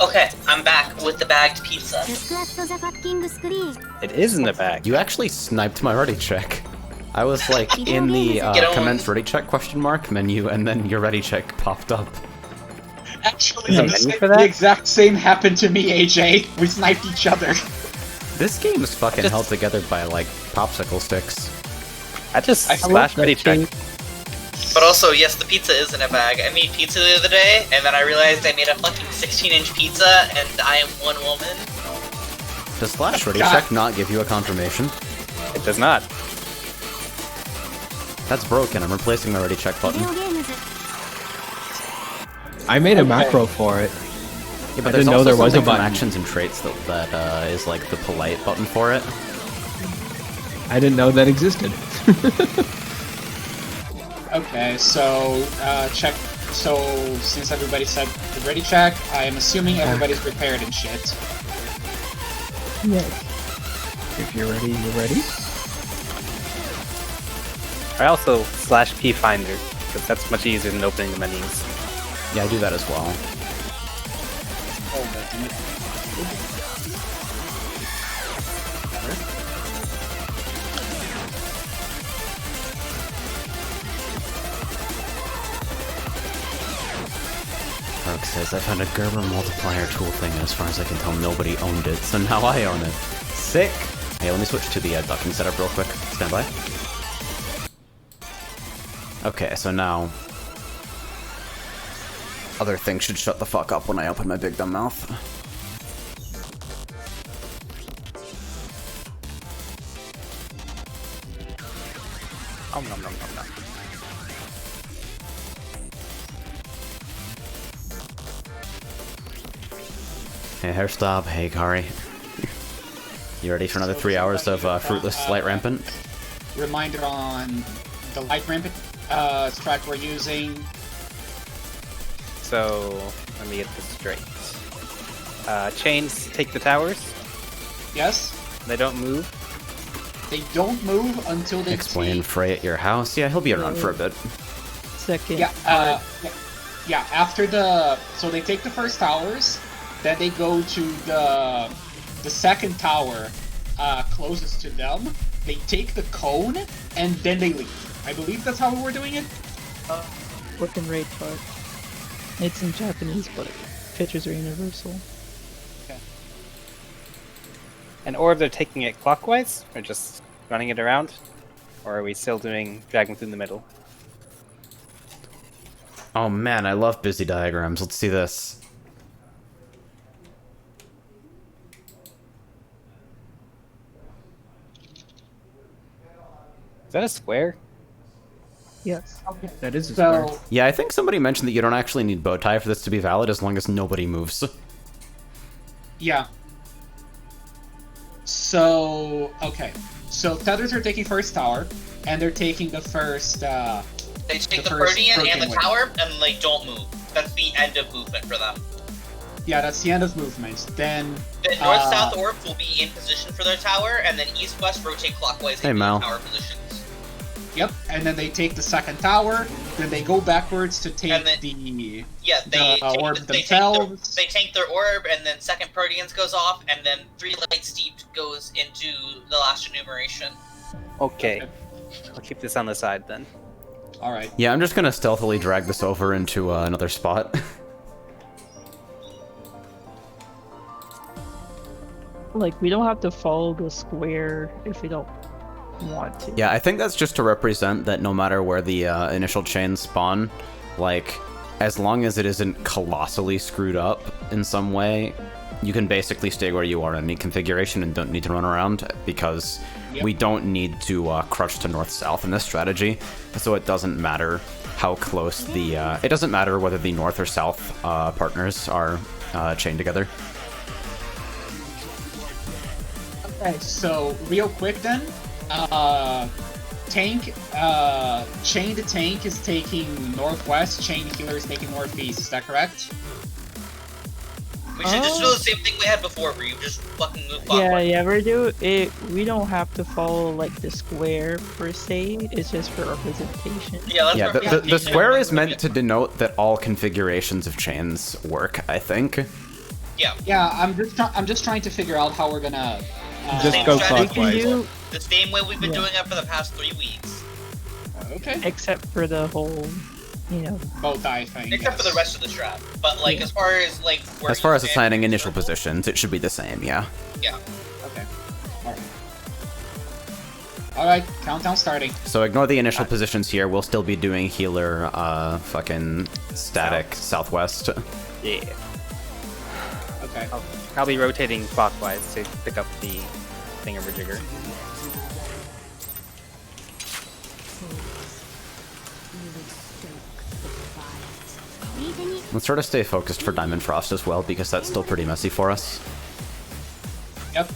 Okay, I'm back with the bagged pizza. It is in the bag. You actually sniped my ready check. I was like in the commence ready check question mark menu, and then your ready check popped up. Actually, the exact same happened to me, AJ. We sniped each other. This game is fucking held together by like popsicle sticks. I splashed ready check. But also, yes, the pizza is in a bag. I made pizza the other day, and then I realized I made a fucking 16-inch pizza, and I am one woman. Does slash ready check not give you a confirmation? It does not. That's broken. I'm replacing the ready check button. I made a macro for it. Yeah, but I didn't know there was a button. Actions and traits that is like the polite button for it. I didn't know that existed. Okay, so check. So since everybody said the ready check, I am assuming everybody's prepared and shit. Yes. If you're ready, you're ready. I also /P Finder, because that's much easier than opening the menus. Yeah, I do that as well. Rogue says, I found a Gerber multiplier tool thing, and as far as I can tell, nobody owned it, so now I own it. Sick! Hey, let me switch to the ducking setup real quick. Stand by. Okay, so now... other things should shut the fuck up when I open my big dumb mouth. Nom nom nom nom nom. Hey, Hairstop. Hey, Kari. You ready for another 3 hours of fruitless light rampant? Reminder on the light rampant strat we're using. So, let me get this straight. Chains take the towers. Yes. They don't move. They don't move until they Explain Frey at your house. Yeah, he'll be around for a bit. Second. Yeah, yeah, after the... So they take the first towers, then they go to the second tower closest to them. They take the cone, and then they leave. I believe that's how we were doing it? Working raid part. It's in Japanese, but pictures are universal. Okay. And or they're taking it clockwise, or just running it around? Or are we still doing dragging through the middle? Oh man, I love busy diagrams. Let's see this. Is that a square? Yes. Okay. That is a square. Yeah, I think somebody mentioned that you don't actually need bow tie for this to be valid as long as nobody moves. Yeah. So, okay. So, Tethers are taking first tower, and they're taking the first, They take the Protean and the tower, and they don't move. That's the end of movement for them. Yeah, that's the end of movement. Then... The north-south orbs will be in position for their tower, and then east-west rotate clockwise into tower positions. Yep, and then they take the second tower, then they go backwards to take the orb themselves. They tank their orb, and then second Proteans goes off, and then 3 light steeped goes into the last enumeration. Okay. I'll keep this on the side then. Alright. Yeah, I'm just gonna stealthily drag this over into another spot. Like, we don't have to follow the square if we don't want to. Yeah, I think that's just to represent that no matter where the initial chains spawn, like, as long as it isn't colossally screwed up in some way, you can basically stay where you are in any configuration and don't need to run around, because we don't need to crush to north-south in this strategy, so it doesn't matter how close the... it doesn't matter whether the north or south partners are chained together. Okay, so real quick then, tank, chain to tank is taking northwest, chain healer is taking northeast, is that correct? We should just do the same thing we had before, where you just fucking move clockwise. Yeah, we do it. We don't have to follow like the square per se. It's just for representation. Yeah, the square is meant to denote that all configurations of chains work, I think. Yeah, I'm just trying to figure out how we're gonna. Just Same go strategy. We can clockwise. do, The same way we've been Yeah. doing it for the past 3 weeks. Okay. except for the whole, you know, Bow tie thing. Except for the yes. rest of the strat. But like, as far as like where As far you as stand assigning in initial circle, positions, it should be the same, yeah. Yeah. Okay. Alright. Alright, countdown starting. So ignore the initial positions here. We'll still be doing healer, fucking static southwest. Yeah. Okay. I'll be rotating clockwise to pick up the thingamajigger. Let's try to stay focused for Diamond Frost as well, because that's still pretty messy for us. Yep.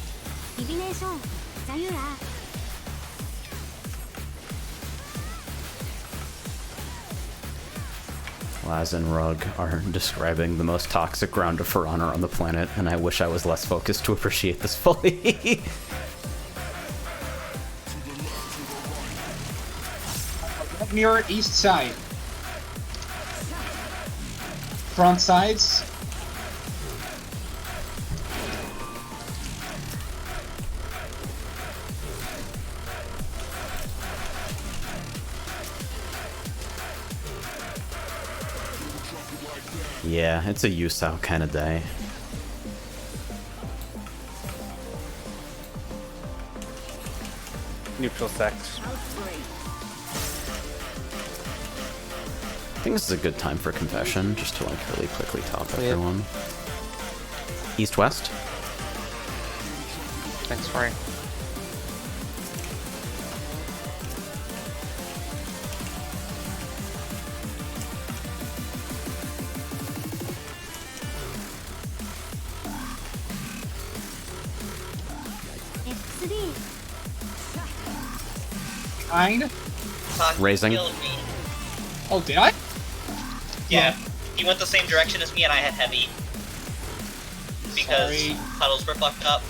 Laz and Rug are describing the most toxic round of For Honor on the planet, and I wish I was less focused to appreciate this fully. Mirror east side. Front sides. Yeah, it's a Yusao kind of day. Neutral sex. I think this is a good time for confession, just to like really quickly top everyone. East-west? Thanks, Ray. Kind. Taki Raising. killed me. Oh, did I? Yeah. He went the same direction as me and I had heavy. Because Sorry. puddles were fucked up.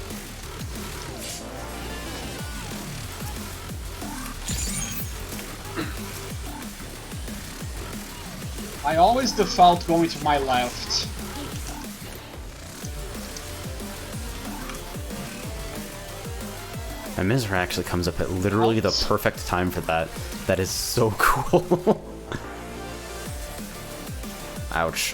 I always default going to my left. And Mizra actually comes up at literally the perfect time for that. That is so cool. Ouch.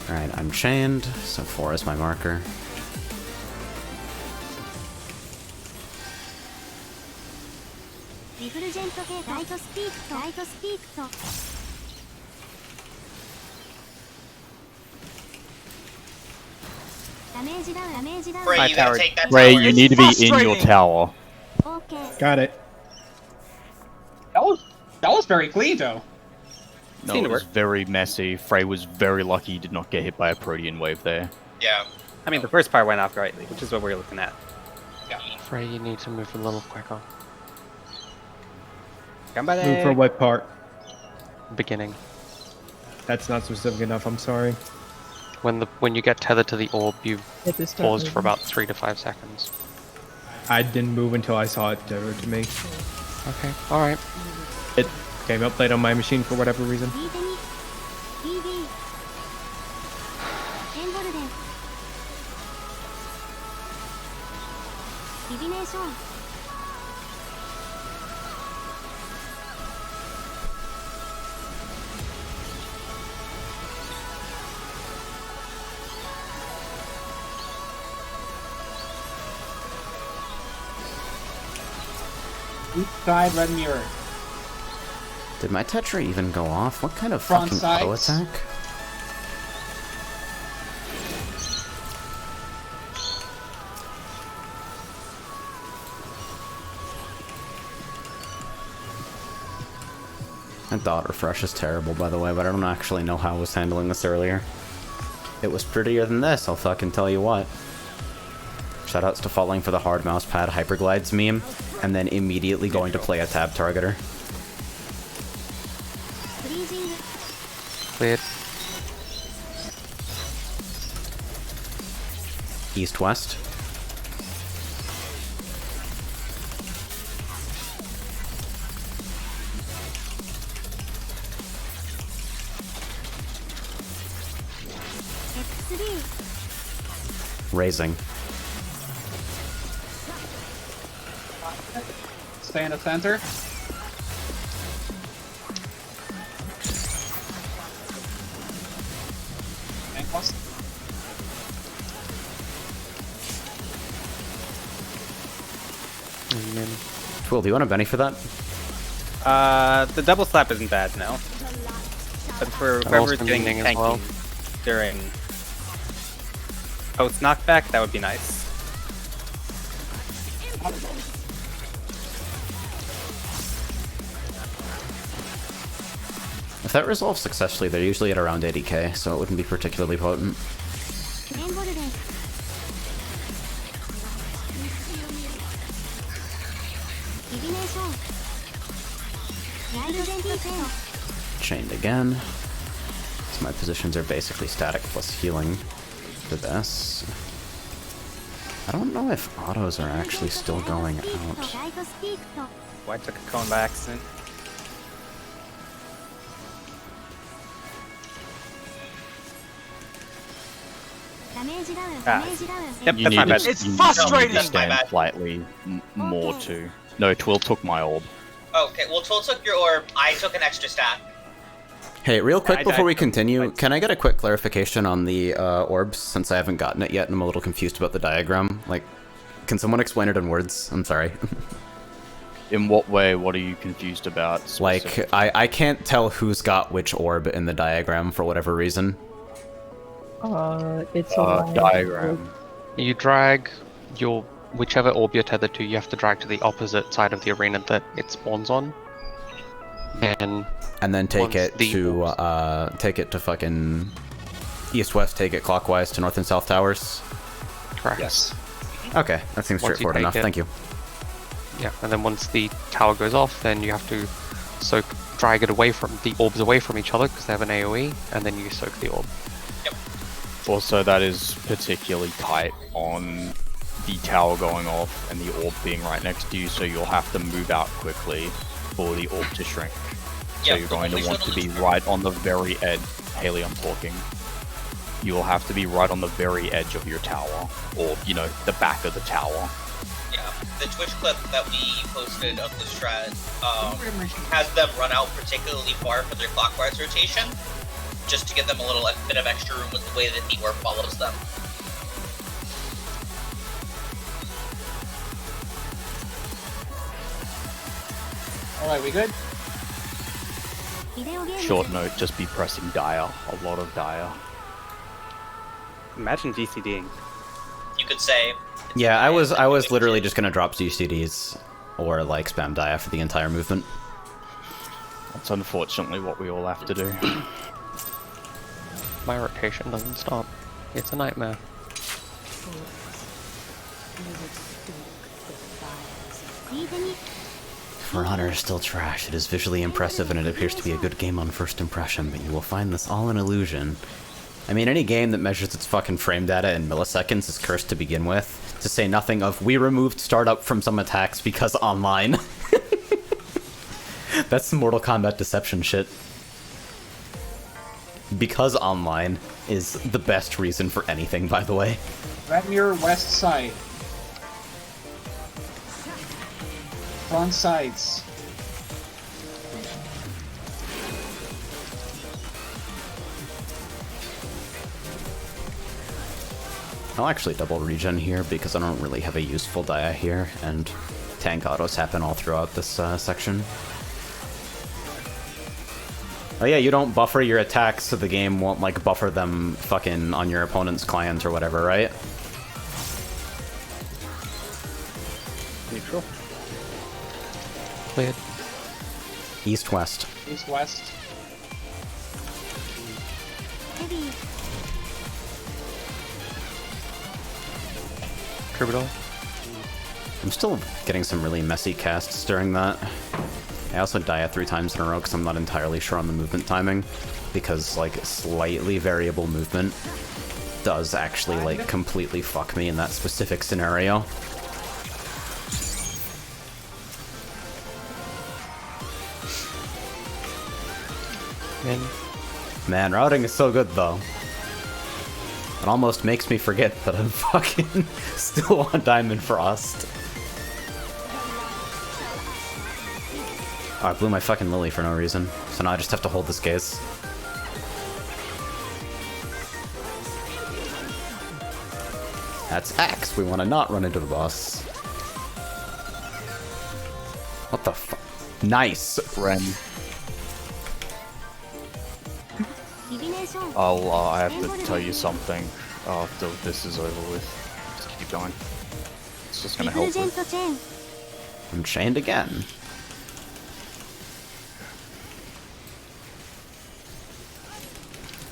Alright, I'm chained, so 4 is my marker. Ray, My you gotta tower- take that Ray, tower. you need to be in your tower. Got it. That was very clean though. No, Seemed it to was work. very messy. Frey was very lucky he did not get hit by a Protean wave there. Yeah. I mean, the first part went off rightly, which is what we're looking at. Frey, you need to move a little quicker. Move for what part? Beginning. That's not specific enough, I'm sorry. When you get tethered to the orb, you at the start paused of for the- about 3 to 5 seconds. I didn't move until I saw it tethered to me. Okay, alright. It came up late on my machine for whatever reason. East side, red mirror. Did my Tetra even go off? What kind of Front fucking auto sides. attack? That dot refresh is terrible, by the way, but I don't actually know how I was handling this earlier. It was prettier than this, I'll fucking tell you what. Shoutouts to falling for the hard mousepad hyperglides meme, and then immediately going to play a tab targeter. Cleared. East-west. Raising. Stay in the center. Ankles. And then Twill, do you want a Benny for that? The double slap isn't bad now. But for And whoever's also doing meaning as tanking well. during post knockback, that would be nice. If that resolves successfully, they're usually at around 80k, so it wouldn't be particularly potent. Chained again. So my positions are basically static plus healing for this. I don't know if autos are actually still going out. Why took a cone by accident? Yep, You that's my need bad. to, It's you need frustrating. to stand My bad. slightly more too. No, Twill took my orb. Okay, well, Toll took your orb. I took an extra stack. Hey, real quick I- before I- we continue, can I get a quick clarification on the orbs, since I haven't gotten it yet and I'm a little confused about the diagram? Like, can someone explain it in words? I'm sorry. In what way? What are you confused about? Like, I can't tell who's got which orb in the diagram for whatever reason. It's a line. diagram. you drag your whichever orb you're tethered to, you have to drag to the opposite side of the arena that it spawns on. And And then take Once it the to fucking east-west, take it clockwise to north and south towers. correct. Yes. Okay, that seems Once you straightforward take enough. it- Thank you. Yeah, and then once the tower goes off, then you have to drag it away from the orbs away from each other because they have an AoE, and then you soak the orb. Also, that is particularly tight on the tower going off and the orb being right next to you, so you'll have to move out quickly for the orb to shrink. So Yep, you're going to only want to shuttle be is- right on the very edge. Haley, I'm talking. You will have to be right on the very edge of your tower, or, you know, the back of the tower. Yeah, the Twitch clip that we posted of the shred has them run out particularly far for their clockwise rotation, just to give them a little bit of extra room with the way that the orb follows them. Alright, we good? Short note, just be pressing dire. A lot of dire. Imagine GCDing. You could say. Yeah, I was literally just gonna drop GCDs or like spam dia for the entire movement. That's unfortunately what we all have to do. My rotation doesn't stop. It's a nightmare. For Honor is still trash. It is visually impressive and it appears to be a good game on first impression, but you will find this all an illusion. I mean, any game that measures its fucking frame data in milliseconds is cursed to begin with. To say nothing of, we removed startup from some attacks because online. That's some Mortal Kombat deception shit. Because online is the best reason for anything, by the way. Vladimir, west side. Front sides. I'll actually double regen here because I don't really have a useful dia here, and tank autos happen all throughout this section. Oh yeah, you don't buffer your attacks so the game won't like buffer them fucking on your opponent's client or whatever, right? Neutral. Cleared. East-west. East west. Troubadour. I'm still getting some really messy casts during that. I also dia 3 times in a row because I'm not entirely sure on the movement timing, because like slightly variable movement does actually, like, completely fuck me in that specific scenario. Man, routing is so good, though. It almost makes me forget that I'm fucking still on Diamond Frost. Oh, I blew my fucking Lily for no reason, so now I just have to hold this gaze. That's X. We want to not run into the boss. What the fuck? Nice, Ren. I have to tell you something after this is over with. Just keep going. It's just gonna help with. I'm chained again.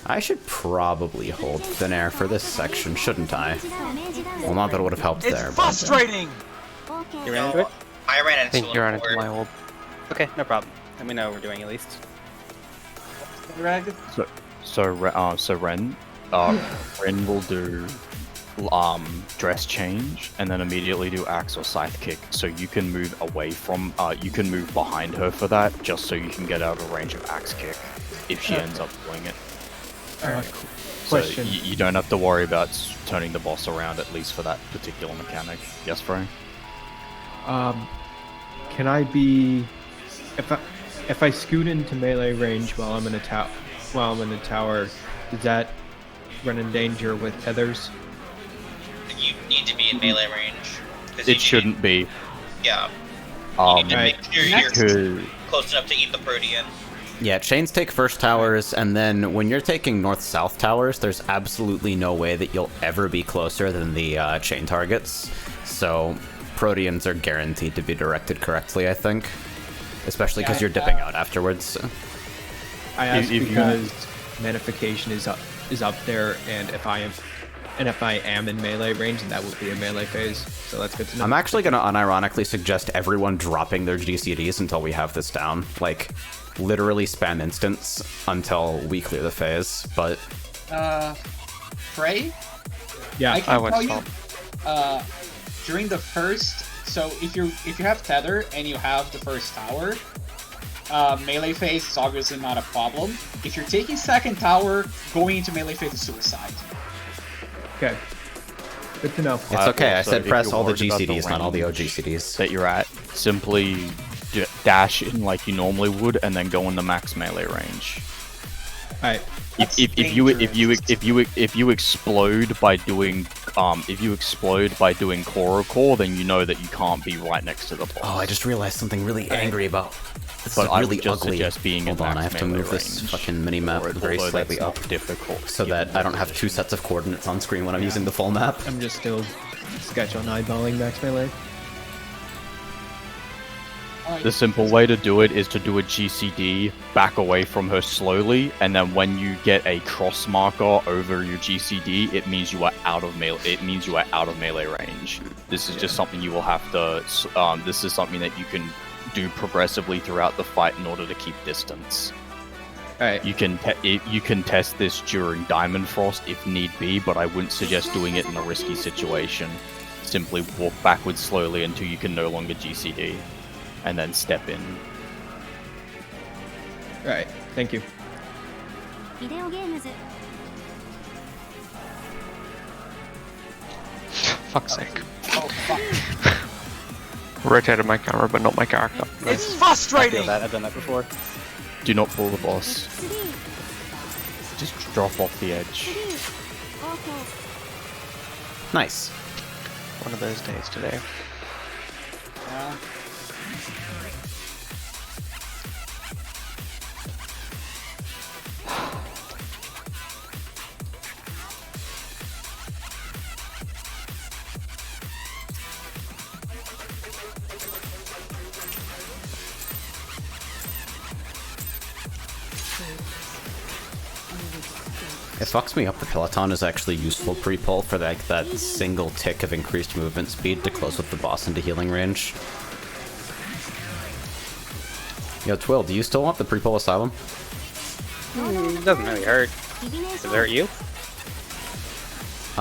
I should probably hold thin air for this section, shouldn't I? Well, not that it would have helped there, but... frustrating! You ran into it? I ran I into think you ran into my orb. Okay, no problem. Let me know what we're doing at least. So Ren will do dress change and then immediately do axe or scythe kick, so you can move away from you can move behind her for that, just so you can get out of range of axe kick if she ends up doing it. Alright, So question. you don't have to worry about turning the boss around, at least for that particular mechanic. Yes, Frey? Can I be if I scoot into melee range while I'm in a tower, does that run in danger with others? You need to be in melee range. 'cause It shouldn't be. Yeah. You need to make sure you're Because close enough to eat the Protean. Yeah, chains take first towers, and then when you're taking north-south towers, there's absolutely no way that you'll ever be closer than the chain targets. So Proteans are guaranteed to be directed correctly, I think. Especially because you're dipping out afterwards. I ask if because Manification is up there, and if I am in melee range, then that would be a melee phase. So that's good to know. I'm actually going to unironically suggest everyone dropping their GCDs until we have this down. Like, literally spam instants until we clear the phase, but... Frey? Yeah, I can went tell you, during the first... So if you have Tether and you have the first tower, melee phase is obviously not a problem. If you're taking second tower, going into melee phase is suicide. okay. Good to know. It's okay, I so said if press you're all the worried about the GCDs, not all the range OGCDs. that you're at, simply dash in like you normally would, and then go in the max melee range. Alright. If you explode by doing Core Core, then you know that you can't be right next to the boss. Oh, I just realized something really angry about... This But is I really would just ugly. suggest being in Hold on, I max have to melee move this range. fucking mini-map very Although slightly that's up, not difficult, so that I don't have two sets of coordinates on screen when I'm using the full map. I'm just still sketch on eyeballing max melee. The simple way to do it is to do a GCD, back away from her slowly, and then when you get a cross marker over your GCD, it means you are out of melee. It means you are out of melee range. This is just something you will have to. This is something that you can do progressively throughout the fight in order to keep distance. Alright. You can test this during Diamond Frost if need be, but I wouldn't suggest doing it in a risky situation. Simply walk backwards slowly until you can no longer GCD, and then step in. Alright, thank you. Fuck's sake. Oh, fuck. Rotated my camera, but not my character. It's frustrating! I feel that, I've done that before. Do not pull the boss. Just drop off the edge. Nice. One of those days today. Yeah. It fucks me up. The Peloton is actually useful pre-pull for like that single tick of increased movement speed to close with the boss into healing range. Yo, Twill, do you still want the pre-pull Asylum? It doesn't really hurt. Does it hurt you?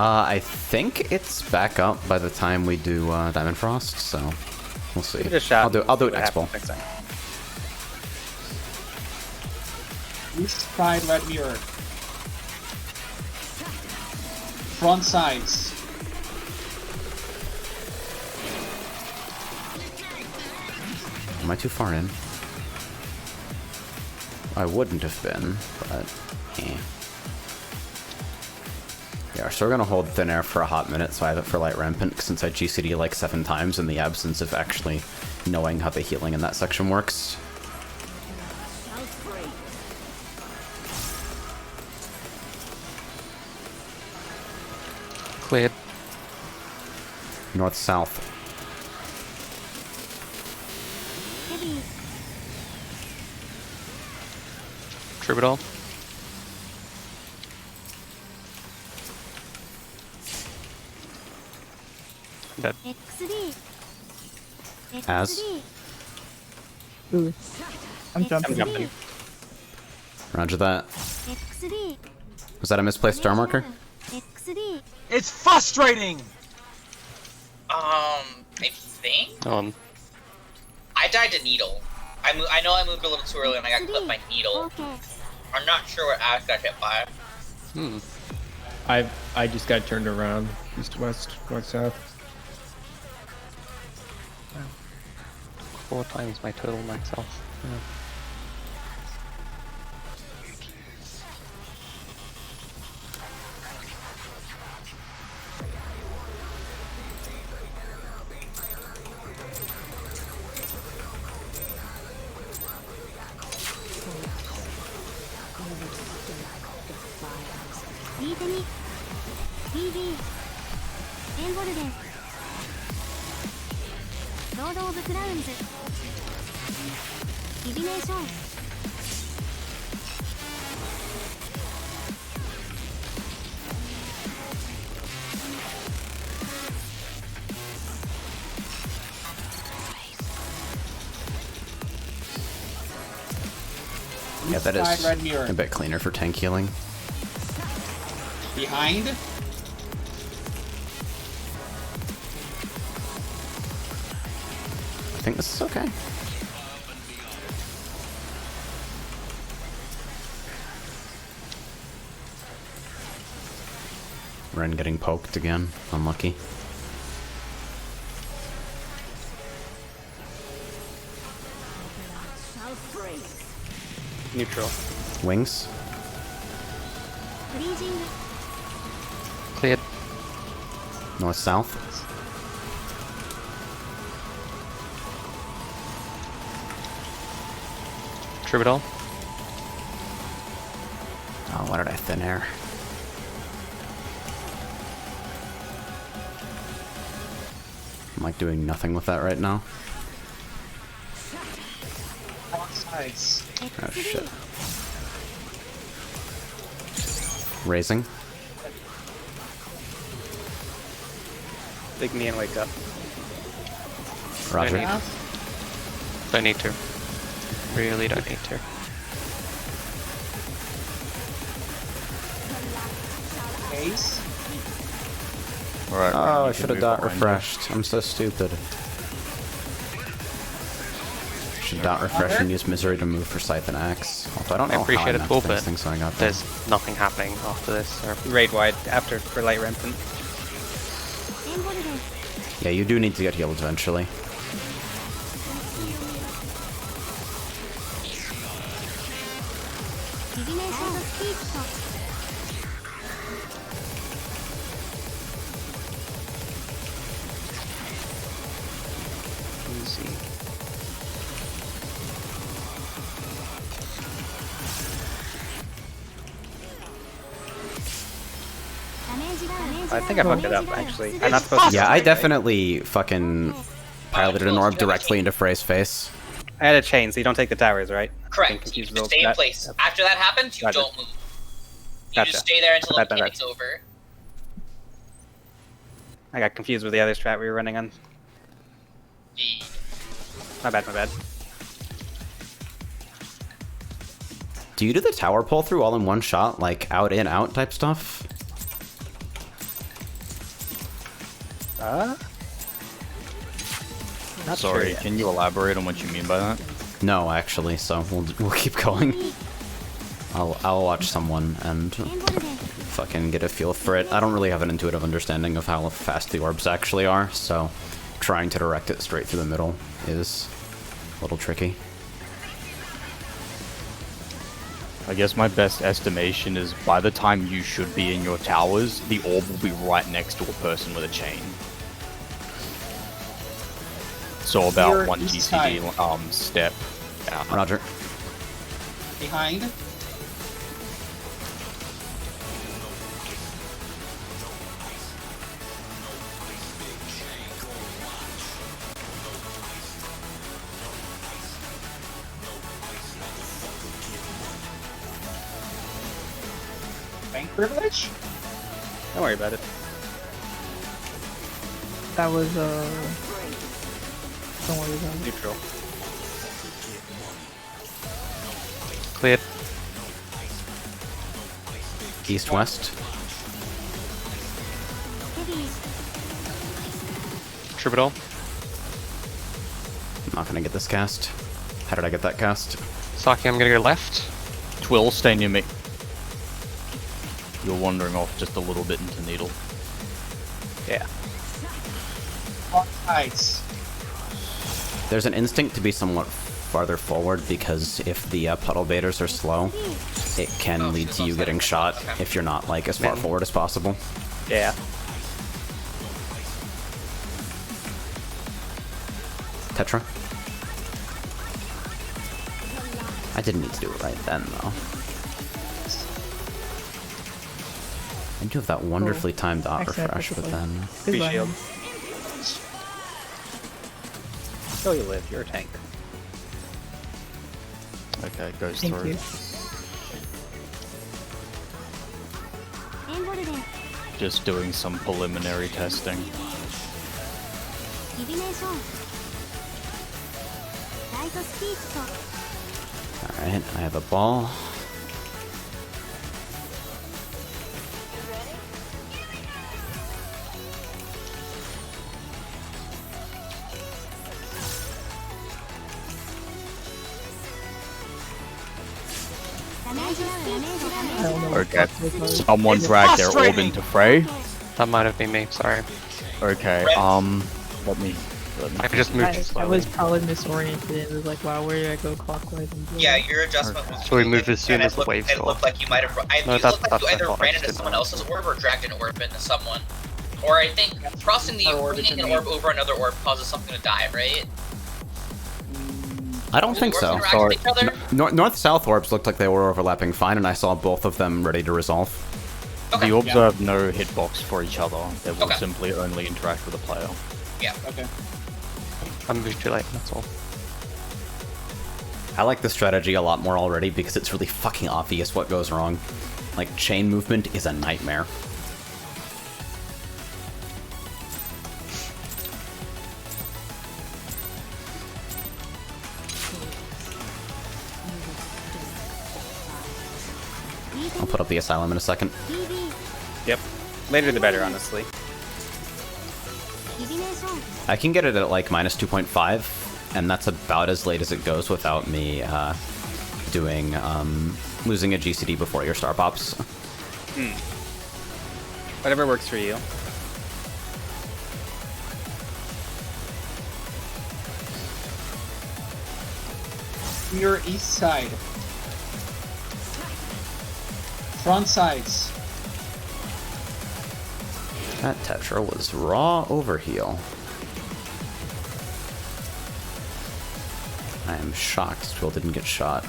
I think it's back up by the time we do Diamond Frost, so we'll see. Give it a shot. I'll do it See next what ball. happens next time. East side, red mirror. Front sides. Am I too far in? I wouldn't have been, but eh. Yeah, so we're gonna hold Thin Air for a hot minute, so I have it for Light Rampant, since I GCD like 7 times in the absence of actually knowing how the healing in that section works. Cleared. North-south. Troubadour. Dead. As. Ooh. I'm I'm jumping. jumping. Roger that. Was that a misplaced star marker? It's frustrating! I think I died to needle. I know I moved a little too early and I got clipped by needle. I'm not sure what Ash got hit by. I just got turned around. East, west, north, south. 4 times my total max health. Yeah. Yeah, that Side, is red mirror. a bit cleaner for tank healing. Behind. I think this is okay. Ren getting poked again. Unlucky. Neutral. Wings. Cleared. North south. Troubadour. Oh, why did I Thin Air? I'm like doing nothing with that right now. Front sides. Oh shit. Raising. Dig me and wake up. Roger. Yeah. Don't need to. Really don't need to. Ace. Alright. Oh, I should have dot refreshed. I'm so stupid. Should dot refresh and use Misery to move for Scythe and Axe. Although I don't I know appreciate how I it, mapped but these things, so I got that. there's nothing happening after this. So. Raid wide after for Light Rampant. Yeah, you do need to get healed eventually. Easy. I think I fucked it up actually. I'm not supposed to. Yeah, I definitely fucking piloted an orb directly into Frey's face. I had a chain, so you don't take the towers, right? Correct. Getting You confused just with stay in that. place. Yep. After that happens, you Gotcha. don't move. You Gotcha. just stay there until the Bad, bad, bad. mechanic's over. I got confused with the other strat we were running on. The- My bad, my bad. Do you do the tower pull through all in one shot, like out in out type stuff? Not Sorry, sure yet. can you elaborate on what you mean by that? No, actually, so we'll keep going. I'll watch someone and fucking get a feel for it. I don't really have an intuitive understanding of how fast the orbs actually are, so trying to direct it straight through the middle is a little tricky. I guess my best estimation is by the time you should be in your towers, the orb will be right next to a person with a chain. So about Here, one east GCD side. step. Yeah. Roger. Behind. Bank privilege? Don't worry about it. That was don't worry about it. Neutral. Cleared. East-west. Troubadour. I'm not gonna get this cast. How did I get that cast? Saki, I'm gonna go left. Twill, stay near me. You're wandering off just a little bit into Needle. Yeah. On sides. There's an instinct to be somewhat farther forward because if the puddle baiters are slow, it can lead to you getting shot if you're not like as far forward as possible. Yeah. Tetra? I didn't need to do it right then, though. I do have that wonderfully timed dot Excellent, refresh, but excellent. then... Free Goodbye. shield. Oh, you live. You're a tank. Okay, it goes Thank through. you. Just doing some preliminary testing. Alright, I have a ball. I don't know what Okay. fuck was Someone It's dragged their orb frustrating. into Frey. That might have been me, sorry. Okay, let me I just moved too I slowly. was probably misoriented. It was like, wow, where did I go clockwise? And Yeah, your adjustment was. So we moved as soon and as it the looked, waves it go looked off. like you might have. No, It that's- looked like that's you my either fault, I ran just into didn't someone know. else's orb or dragged an orb into someone. Or I think crossing the Our orb bringing into an me. orb over another orb causes something to die, right? I don't Do think the orbs so. interact Sorry. with each other? North-south orbs looked like they were overlapping fine, and I saw both of them ready to resolve. Okay. The orbs have no hitbox for each other. They will Okay. simply only interact with the player. Yeah. Okay. I moved too late, that's all. I like this strategy a lot more already because it's really fucking obvious what goes wrong. Like, chain movement is a nightmare. I'll put up the asylum in a second. Yep. Later the better, honestly. I can get it at like minus 2.5, and that's about as late as it goes without me doing losing a GCD before your star pops. Whatever works for you. Your east side. Front sides. That Tetra was raw overheal. I am shocked Twill didn't get shot.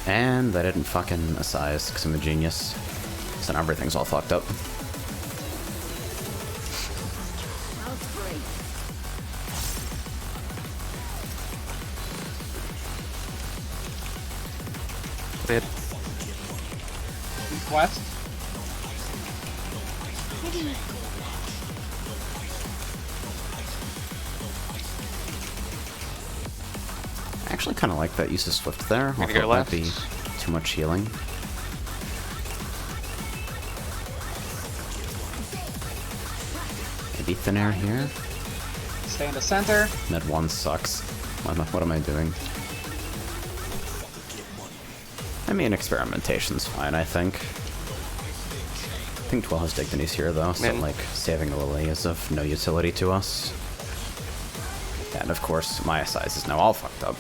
And I didn't fucking assize because I'm a genius. So now everything's all fucked up. Cleared. West. I actually kind of like that use of Swift there. Gonna Although go it might left. be too much healing. thin air here. Stay in the center. Med 1 sucks. What am I doing? I mean, experimentation's fine, I think. I think 12 has Dignity's here, though, so, like, saving a Lily is of no utility to us. And, of course, my size is now all fucked up.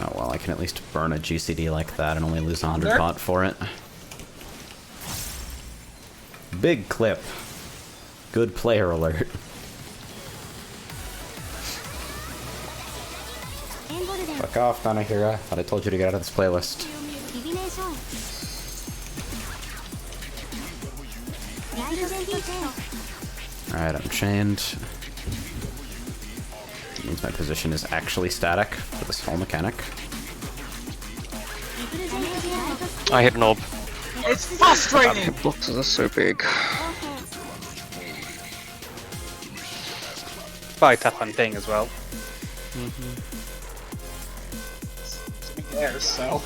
Oh, well, I can at least burn a GCD like that and only lose 100 pot for it. Big clip. Good player alert. Fuck off, Nanahira. Thought I told you to get out of this playlist. Alright, I'm chained. It means my position is actually static for this whole mechanic. I hit an orb. It's frustrating! Hitboxes are so big. Probably tough on Ping as well. There, so.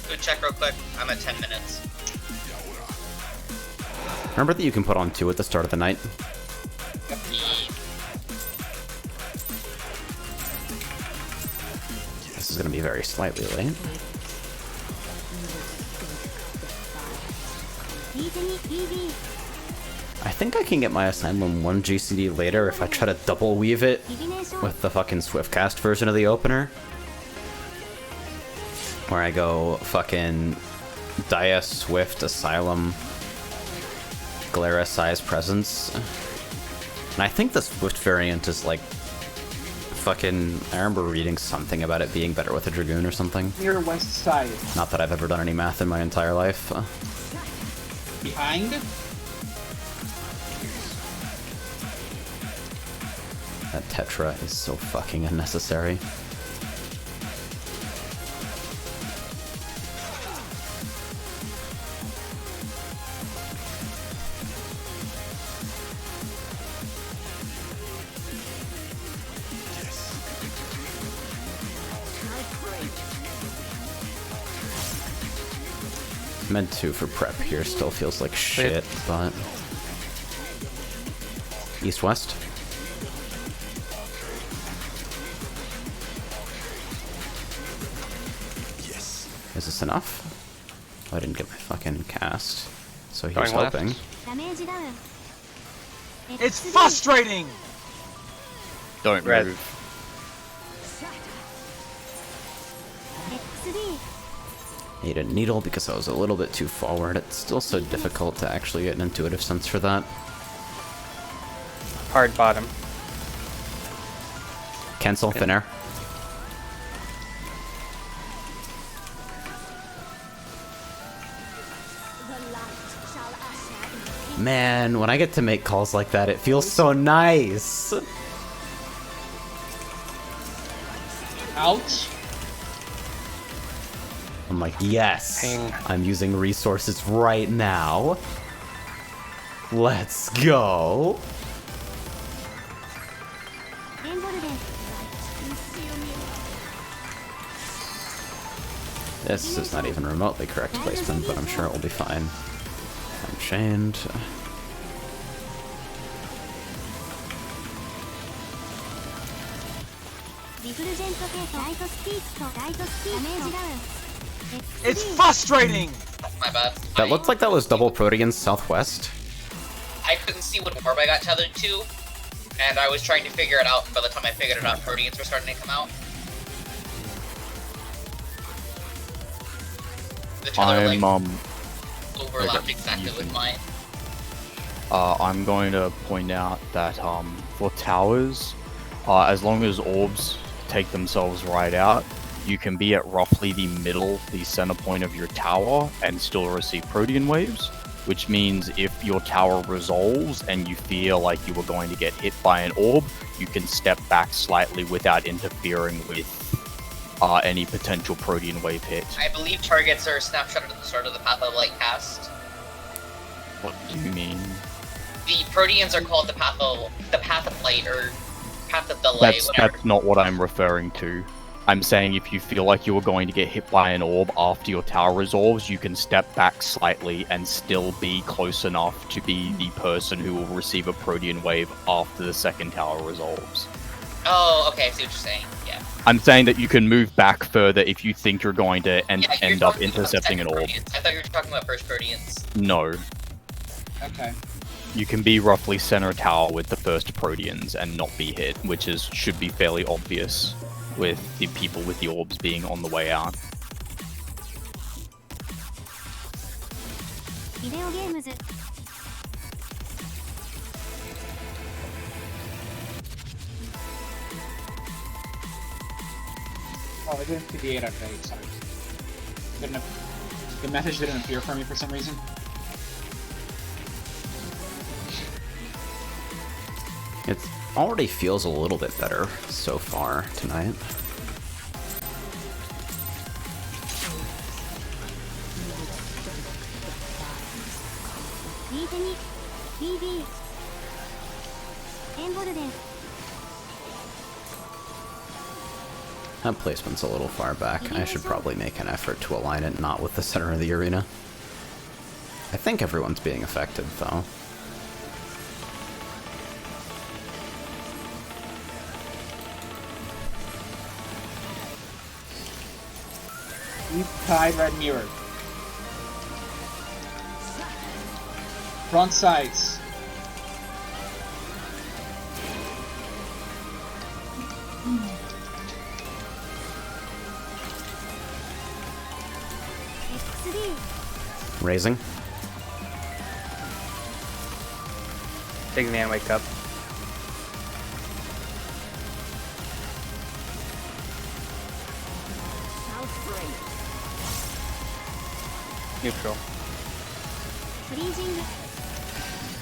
Good check real quick. I'm at 10 minutes. Remember that you can put on 2 at the start of the night? This is going to be very slightly late. I think I can get my Asylum 1 GCD later if I try to double weave it with the fucking Swiftcast version of the opener. Where I go fucking Dia, Swift, Asylum, Galera size presence. And I think the Swift variant is like fucking, I remember reading something about it being better with a Dragoon or something. Near west side. Not that I've ever done any math in my entire life. Behind. That Tetra is so fucking unnecessary. Med 2 for prep here still feels like shit, but... East-west? Is this enough? Oh, I didn't get my fucking cast. So he was hoping. It's frustrating! Don't Red. move. Need a needle because I was a little bit too forward. It's still so difficult to actually get an intuitive sense for that. Hard bottom. Cancel, thin air. Man, when I get to make calls like that, it feels so nice. Ouch. I'm like, yes, Ping. I'm using resources right now. Let's go. This is not even remotely correct placement, but I'm sure it will be fine. I'm chained. It's frustrating! My bad. That looked like that was double Protean southwest. I couldn't see what orb I got tethered to, and I was trying to figure it out, and by the time I figured it out, Proteans were starting to come out. The tether, like, overlapped exactly with mine. I'm going to point out that for towers, as long as orbs take themselves right out, you can be at roughly the middle, the center point of your tower and still receive Protean waves, which means if your tower resolves and you feel like you were going to get hit by an orb, you can step back slightly without interfering with any potential Protean wave hit. I believe targets are snapshotted at the start of the Path of Light cast. What do you mean? The Proteans are called the Path of Light, or Path of Delay, That's whatever. not what I'm referring to. I'm saying if you feel like you are going to get hit by an orb after your tower resolves, you can step back slightly and still be close enough to be the person who will receive a Protean wave after the second tower resolves. Oh, okay, I see what you're saying. Yeah. I'm saying that you can move back further if you think you're going to end up talking about intercepting an second orb. Proteans. I thought you were talking about first Proteans. No. Okay. You can be roughly center tower with the first Proteans and not be hit, which should be fairly obvious with the people with the orbs being on the way out. Oh, I didn't see the 8 update, sorry. The message didn't appear for me for some reason. It already feels a little bit better so far tonight. That placement's a little far back. I should probably make an effort to align it not with the center of the arena. I think everyone's being affected, though. East side red mirror. Front sides. Raising. Big man, wake up. Neutral.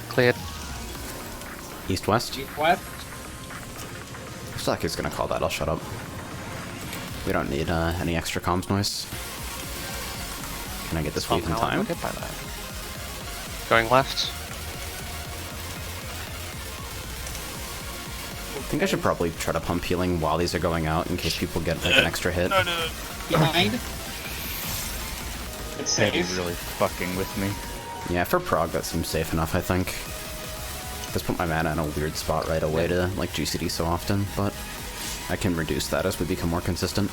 Cleared. East-west. East-west. Looks like he's gonna call that. I'll shut up. We don't need any extra comms noise. Can I get this week in time? Going left. I think I should probably try to pump healing while these are going out in case people get like an extra hit. Behind. It's They're safe. really fucking with me. Yeah, for prog that seems safe enough, I think. Just put my mana in a weird spot right away to like GCD so often, but I can reduce that as we become more consistent.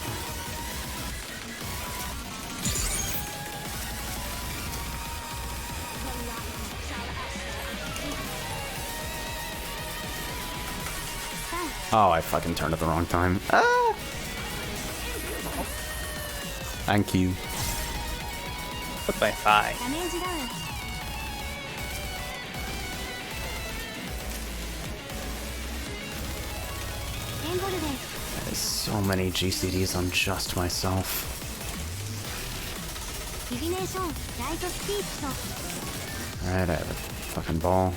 Oh, I fucking turned at the wrong time. Ah! Thank you. Put by 5. There's so many GCDs on just myself. Alright, I have a fucking ball.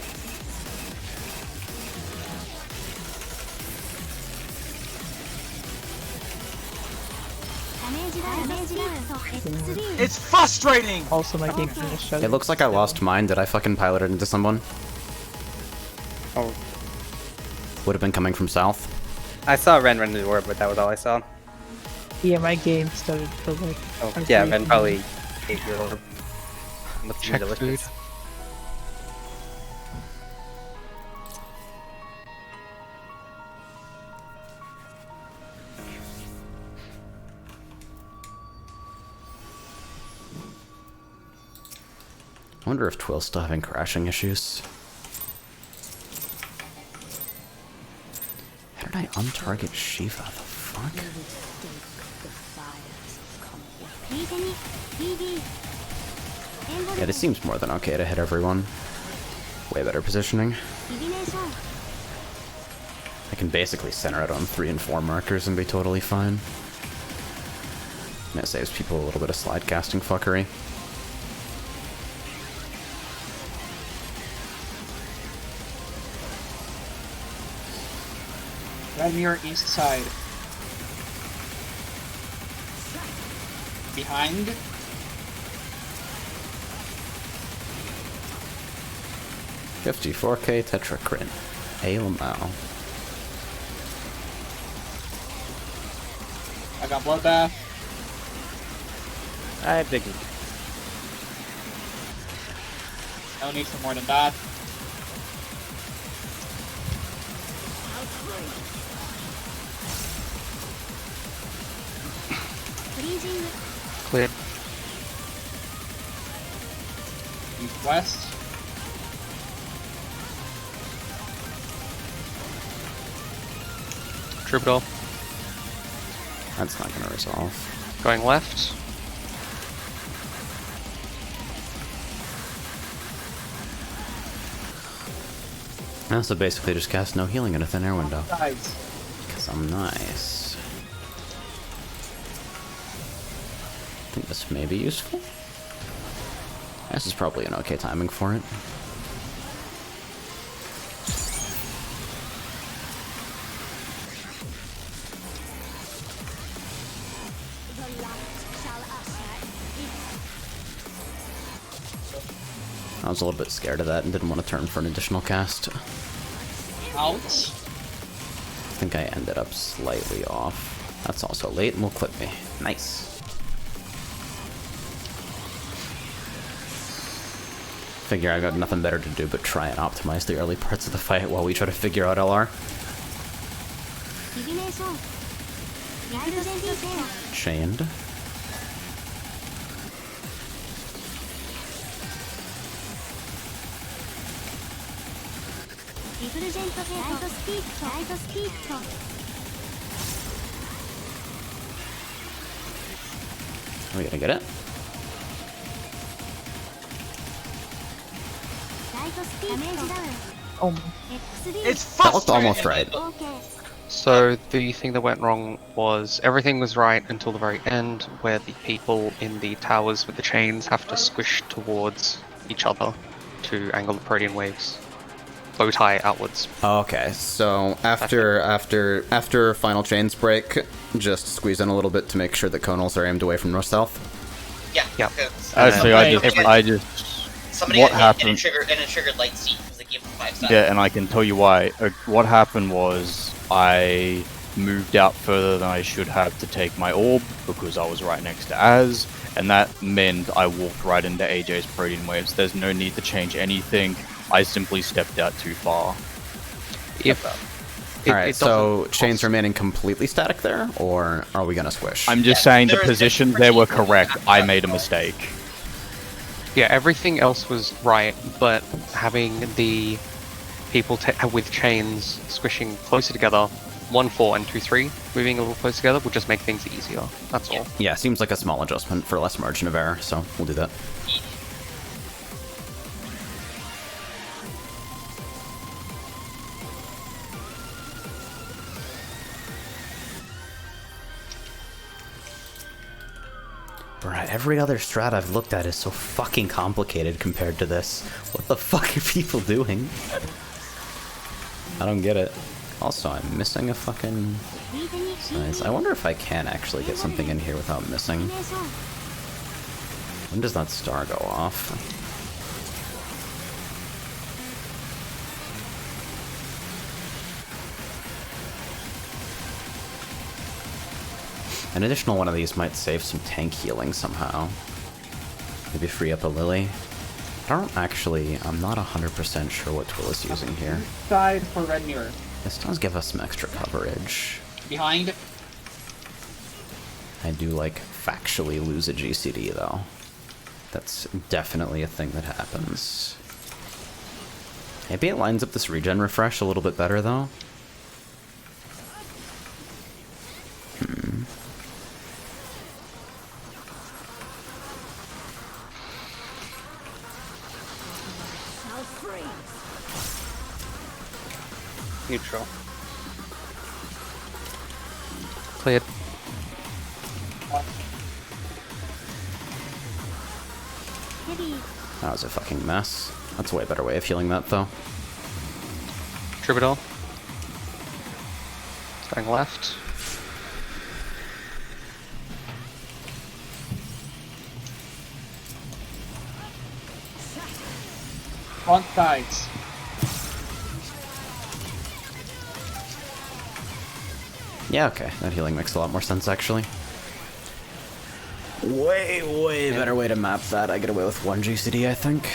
It's frustrating! Also, my game finished. It looks like I lost mine. Did I fucking pilot it into someone? Oh, Would have been coming from south. I saw Ren run into the orb, but that was all I saw. Yeah, my game started to like. Oh, I was yeah, waiting. Ren probably ate your orb. Looks Check delicious. food. I wonder if Twill's still having crashing issues. How did I untarget Shiva? The fuck? Yeah, this seems more than okay to hit everyone. Way better positioning. I can basically center it on 3 and 4 markers and be totally fine. And it saves people a little bit of slide casting fuckery. Red mirror east side. Behind. $54K Tetracrin. Ale now. I got Bloodbath. I have Biggie. No need for more than that. Cleared. East West. Troubadour. That's not gonna resolve. Going left. I also basically just cast no healing in a thin air window. Sides. Because I'm nice. I think this may be useful. This is probably an okay timing for it. I was a little bit scared of that and didn't want to turn for an additional cast. Out. I think I ended up slightly off. That's also late and will clip me. Nice. Figure I got nothing better to do but try and optimize the early parts of the fight while we try to figure out LR. Chained. Are we gonna get it? Oh, It's That looked frustrating. almost right. So the thing that went wrong was everything was right until the very end, where the people in the towers with the chains have to squish towards each other to angle the Protean waves. Bow tie outwards. Okay, so after final chains break, just squeeze in a little bit to make sure that conals are aimed away from north-south. Yeah. Yep. because Actually, I just somebody what got hit happened? and it triggered light seat because they gave him 5 seconds. Yeah, and I can tell you why. What happened was I moved out further than I should have to take my orb because I was right next to Az, and that meant I walked right into AJ's Protean waves. There's no need to change anything. I simply stepped out too far. If Alright, so chains remaining completely static there, or are we gonna squish? I'm just Yeah, saying the there's positions different there were people correct. that I have made a that. mistake. Yeah, everything else was right, but having the people with chains squishing closer together, 1-4 and 2-3, moving a little closer together will just make things easier. That's all. Yeah, seems like a small adjustment for less margin of error, so we'll do that. Right, every other strat I've looked at is so fucking complicated compared to this. What the fuck are people doing? I don't get it. Also, I'm missing a fucking size. I wonder if I can actually get something in here without missing. When does that star go off? An additional one of these might save some tank healing somehow. Maybe free up a Lily. I'm not 100% sure what Twill is using here. Side for red mirror. This does give us some extra coverage. Behind. I do, like, factually lose a GCD, though. That's definitely a thing that happens. Maybe it lines up this regen refresh a little bit better, though. Neutral. Cleared. That was a fucking mess. That's a way better way of healing that, though. Troubadour. Going left. Front sides. Yeah, okay. That healing makes a lot more sense, actually. Way better way to map that. I get away with 1 GCD, I think.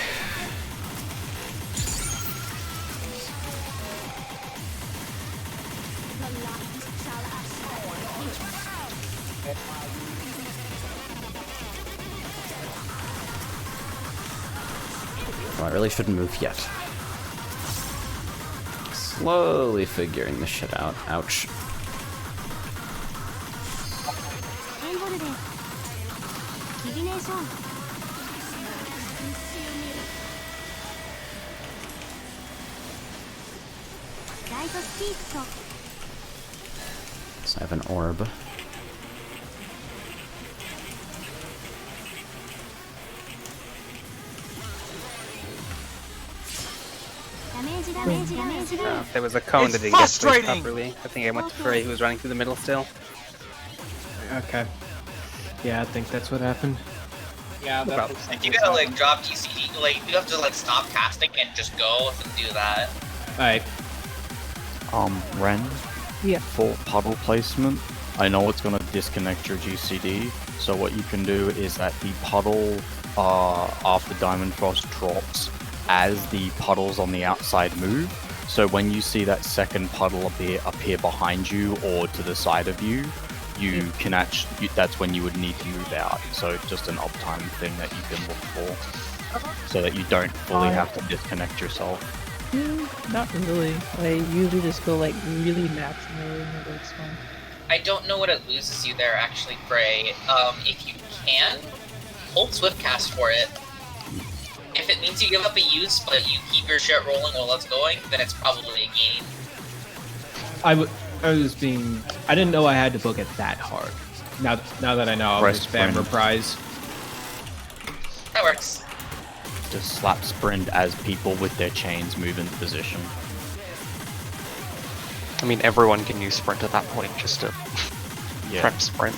Well, I really shouldn't move yet. Slowly figuring this shit out. Ouch. So I have an orb. There was a cone that didn't get placed properly. I think I went to Frey, who was running through the middle still. Okay. Yeah, I think that's what happened. Yeah, that problem. looks like You gotta like drop GCD, like you have to like stop casting and just go and do that. Alright. Ren? Yeah. For puddle placement, I know it's gonna disconnect your GCD, so what you can do is that the puddle after Diamond Frost drops as the puddles on the outside move. So when you see that second puddle appear behind you or to the side of you, you can actually, that's when you would need to move out. So just an uptime thing that you can look for, so that you don't fully have to disconnect yourself. Not really. I usually just go like really maximally and it works fine. I don't know what it loses you there actually, Frey. If you can, hold Swift Cast for it. If it means you give up a use, but you keep your shit rolling while it's going, then it's probably a gain. I didn't know I had to book it that hard. Now that I know, I'll just spam reprise. That works. Just slap sprint as people with their chains move into position. I mean, everyone can use sprint at that point just to prep sprint.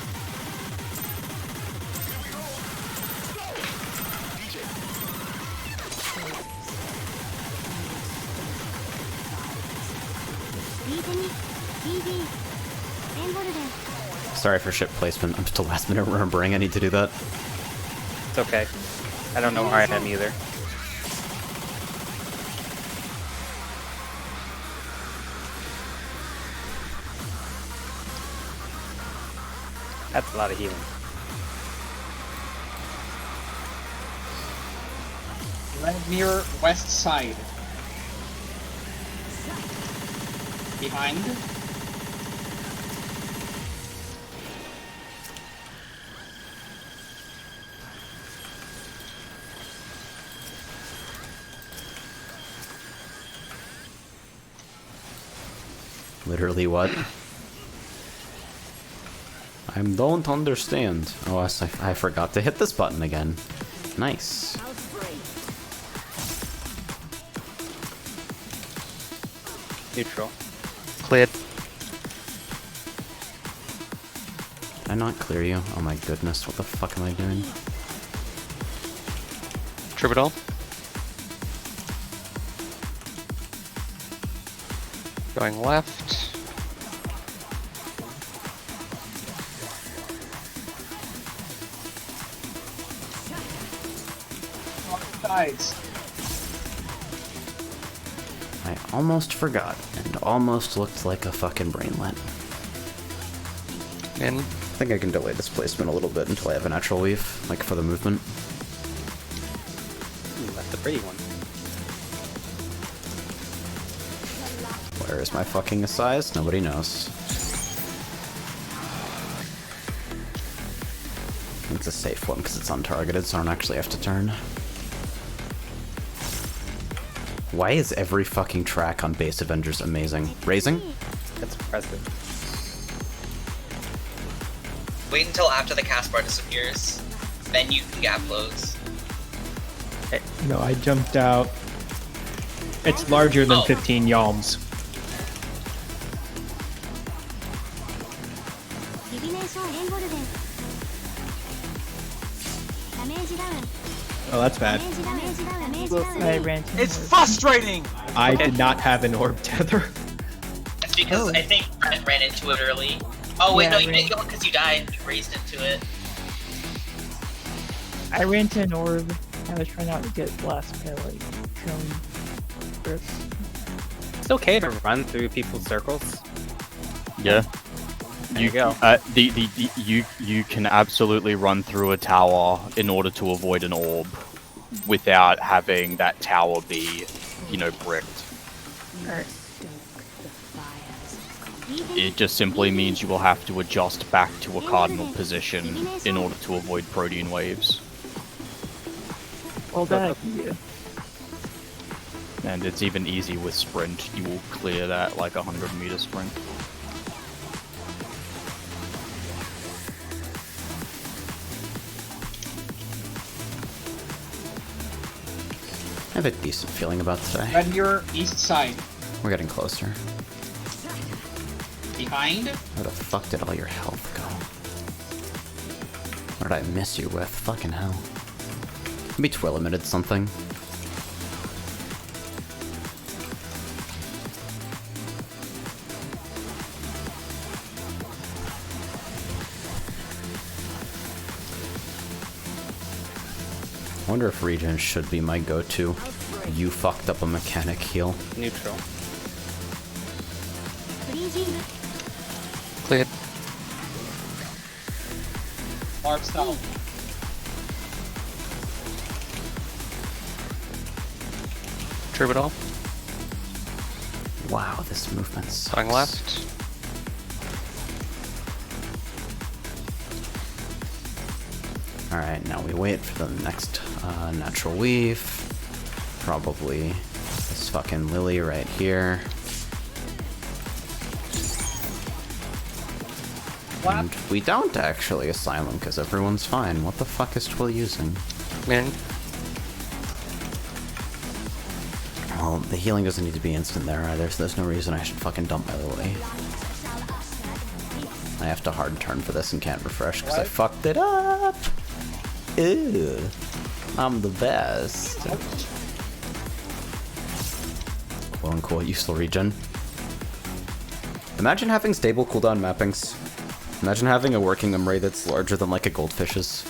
Sorry for ship placement. I'm still last minute remembering I need to do that. It's okay. I don't know where I am either. That's a lot of healing. Mirror west side. Behind. Literally what? I don't understand. Oh, I forgot to hit this button again. Nice. Neutral. Cleared. Did I not clear you? Oh my goodness, what the fuck am I doing? Troubadour. Going left. Sides. I almost forgot, and almost looked like a fucking brainlet. In. I think I can delay displacement a little bit until I have a natural weave, like for the movement. Ooh, that's a pretty one. Where is my fucking size? Nobody knows. It's a safe one because it's untargeted, so I don't actually have to turn. Why is every fucking track on Base Avengers amazing? Raising? That's impressive. Wait until after the cast bar disappears. Then you can gap close. No, I jumped out. It's larger than 15 yalms. Oh, that's bad. I ran to It's frustrating! I did not have an orb tether. It's because I think Brent ran into it early. Oh wait, Yeah, no, I you ran- didn't go because you died. You raced into it. I ran to an orb. I was trying not to get blasted by like drone grips. It's okay to run through people's circles. Yeah. There you go. You can absolutely run through a tower in order to avoid an orb without having that tower be, you know, bricked. Alright. It just simply means you will have to adjust back to a cardinal position in order to avoid protein waves. Well, that I can do. And it's even easy with sprint. You will clear that like 100-meter sprint. I have a decent feeling about today. Red mirror, east side. We're getting closer. Behind. Where the fuck did all your health go? What did I miss you with? Fucking hell. Maybe Twilla limited something. I wonder if regen should be my go-to. You fucked up a mechanic heal. Neutral. Cleared. Marks down. Troubadour. Wow, this movement sucks. Going left. Alright, now we wait for the next natural weave. Probably this fucking Lily right here. And we don't actually asylum because everyone's fine. What the fuck is Twill using? Min. Well, the healing doesn't need to be instant there either, so there's no reason I should fucking dump my Lily. I have to hard turn for this and can't refresh because I fucked it up! Ew. I'm the best. Quote unquote useful regen. Imagine having stable cooldown mappings. Imagine having a working memory that's larger than like a goldfish's.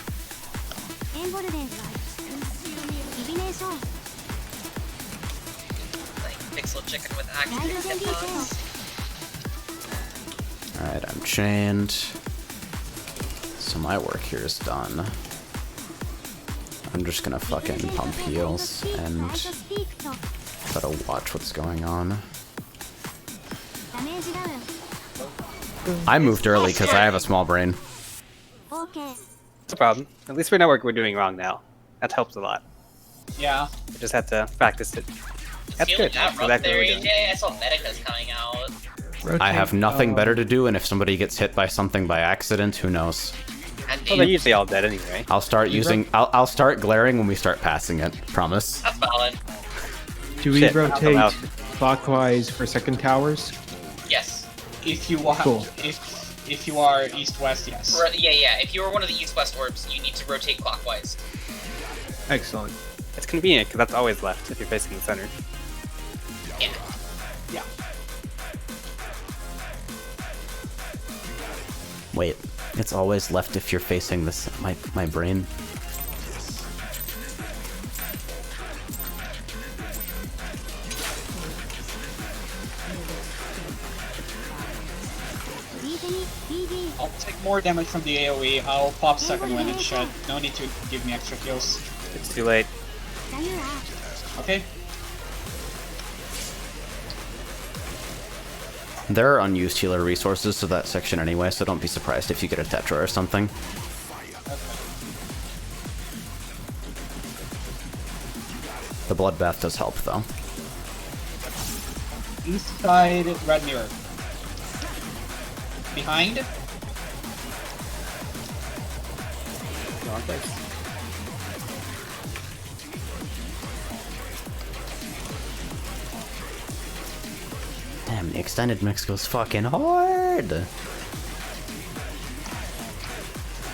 Like pixel chicken with active hit pods. Alright, I'm chained. So my work here is done. I'm just gonna fucking pump heals and try to watch what's going on. I moved early because I have a small brain. It's a problem. At least we know what we're doing wrong now. That helps a lot. Yeah. We just have to practice it. That's Feeling good. that That's rough exactly there, what we're doing. AJ. I saw Medica's coming out. I have nothing better to do, and if somebody gets hit by something by accident, who knows? And Well, they're usually all dead anyway. I'll start using. I'll start glaring when we start passing it. Promise. that's valid. Do we Shit, rotate I'm out. clockwise for second towers? Yes. If you want, Cool. if you are east-west, yes. Yeah. If you were one of the east-west orbs, you need to rotate clockwise. Excellent. It's convenient because that's always left if you're facing the center. Yeah. Yeah. Wait, it's always left if you're facing this. My brain. I'll take more damage from the AoE. I'll pop second when it should. No need to give me extra heals. It's too late. Okay. There are unused healer resources to that section anyway, so don't be surprised if you get a Tetra or something. The bloodbath does help, though. East side, red mirror. Behind. Wrong place. Damn, the extended mix goes fucking hard!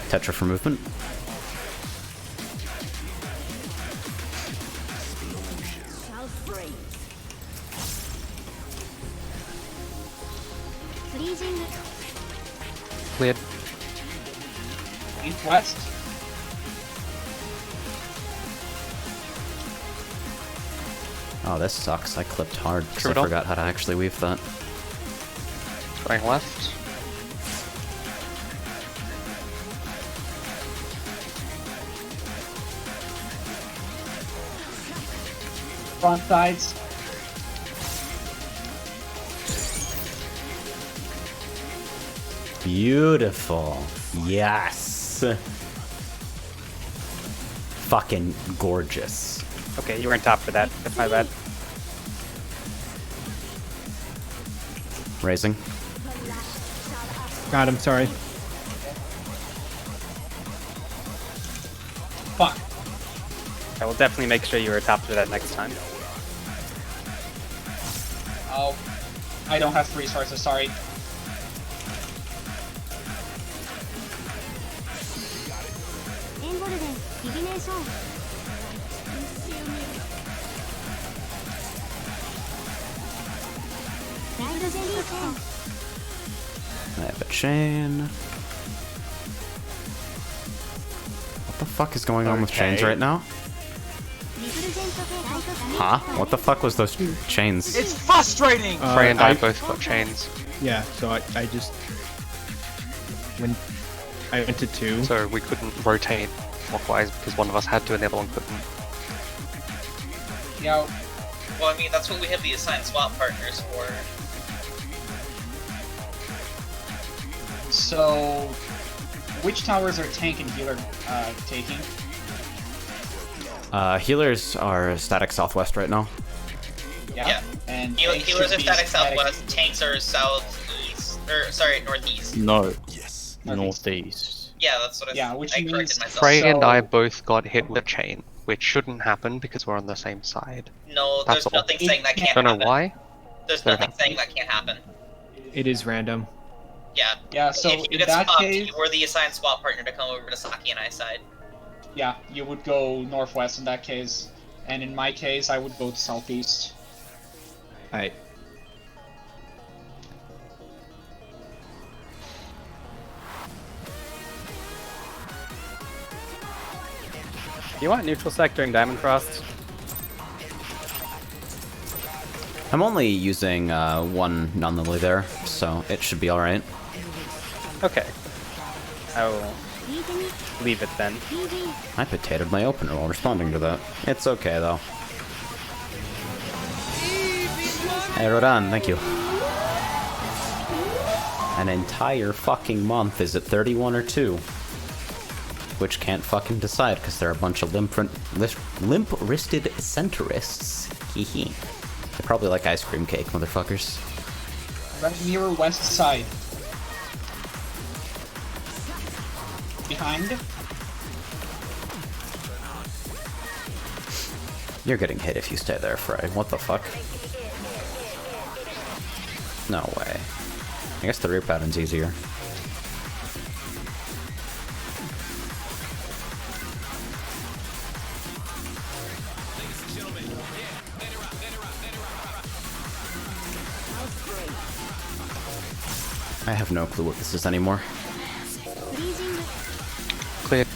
Tetra for movement. Cleared. East-west. Oh, this sucks. I clipped hard because I True. forgot how to actually weave that. Going left. Front sides. Beautiful. Yes. Fucking gorgeous. Okay, you were on top for that. That's my bad. Raising. God, I'm sorry. Fuck. I will definitely make sure you are top for that next time. Oh. I don't have resources, sorry. I have a chain. What the fuck is going on with chains Okay. right now? Huh? What the fuck was those chains? It's frustrating! Frey and I both got chains, Yeah, so I just when I went to 2. so we couldn't rotate clockwise because one of us had to and the other one couldn't. Yeah, Well, I mean, that's what we have the assigned swap partners for. so which towers are tank and healer taking? Healers are static southwest right now. Yeah. And tanks Healers should are be static southwest, tanks are southeast, or sorry, northeast. No. Yes. Northeast. Yeah, that's what Yeah, which I means corrected myself. Frey and I So- both got hit with a chain, which shouldn't happen because we're on the same side. No, That's there's all. nothing saying that can't Don't know happen. why. There's Don't nothing know. saying that can't happen. It is random. Yeah. Yeah, so if you in get that swapped, case, you were the assigned swap partner to come over to Saki and I's side. yeah, you would go northwest in that case. And in my case, I would go to southeast. Alright. Do you want neutral sec during Diamond Frost? I'm only using one non-lily there, so it should be alright. Okay. I will leave it then. I potatoed my opener while responding to that. It's okay, though. Hey, Rodan, thank you. An entire fucking month. Is it 31 or 2? Which can't fucking decide, because they're a bunch of limp-wristed centrists. Hehe. They probably like ice cream cake, motherfuckers. Right near west side. Behind. You're getting hit if you stay there, Frey. What the fuck? No way. I guess the rear pattern's easier. I have no clue what this is anymore. Cleared.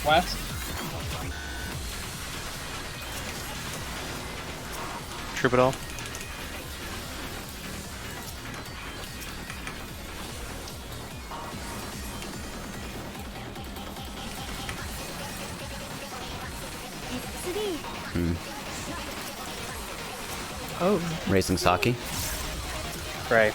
West. Troubadour. Oh, Raising Saki. Right.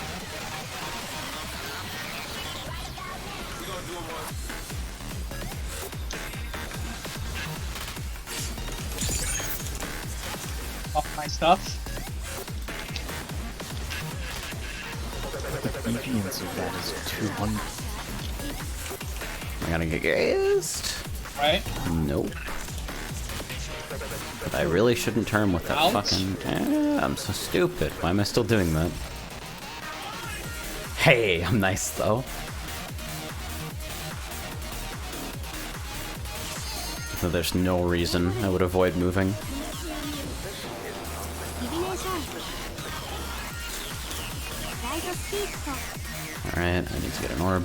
Off my stuff. The deviance of that is 200. Am I gonna get gassed? Right. Nope. But I really shouldn't turn with that Out? fucking... I'm so stupid. Why am I still doing that? Hey, I'm nice though. So there's no reason I would avoid moving. Alright, I need to get an orb.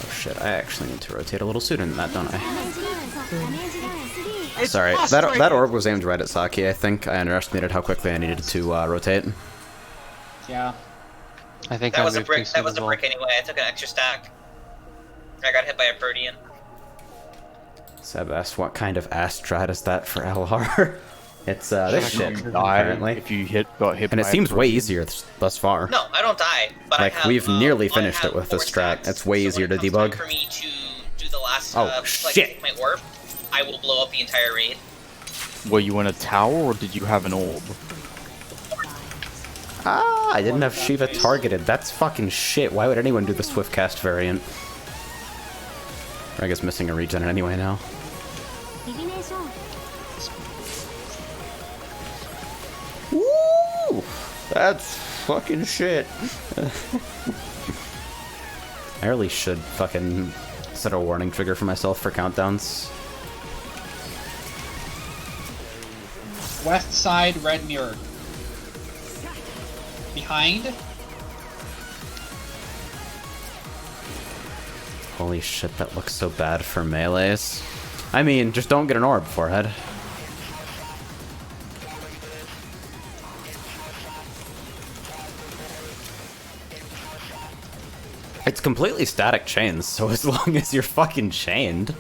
Oh shit, I actually need to rotate a little sooner than that, don't I? It's Sorry, that frustrating. orb was aimed right at Saki, I think. I underestimated how quickly I needed to rotate. Yeah. I think That I was a moved brick. too That soon was as a well. brick anyway. I took an extra stack. I got hit by a Protean. Seb asked, what kind of ass strat is that for LR? It's this shit, Die apparently. if you got hit. And it by a seems way Protean. easier thus far. No, I don't die. But Like, I have, we've nearly I finished have it with 4 this strat. stacks, It's way so easier when to it comes time debug. for me to do the last, Oh, like, shit. take my orb, I will blow up the entire raid. Were you in a tower or did you have an orb? Ah, I didn't have Shiva targeted. That's fucking shit. Why would anyone do the Swift cast variant? Or I guess missing a regen anyway now. Woo! That's fucking shit. I really should fucking set a warning trigger for myself for countdowns. West side, red mirror. Behind. Holy shit, that looks so bad for melees. I mean, just don't get an orb, forehead. It's completely static chains, so as long as you're fucking chained.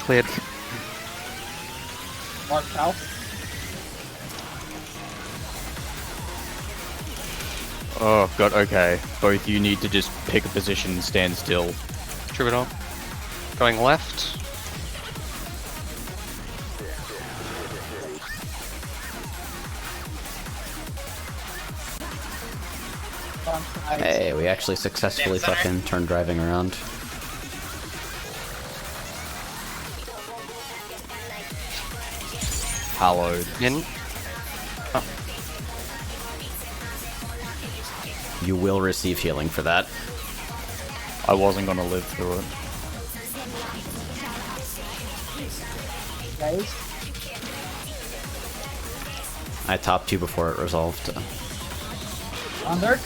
Cleared. Marked out. Oh god, okay. Both you need to just pick a position and stand still. Troubadour. Going left. Hey, we actually successfully Center. fucking turned driving around. Hallowed. In. You will receive healing for that. I wasn't gonna live through it. Guys. I topped you before it resolved. Under.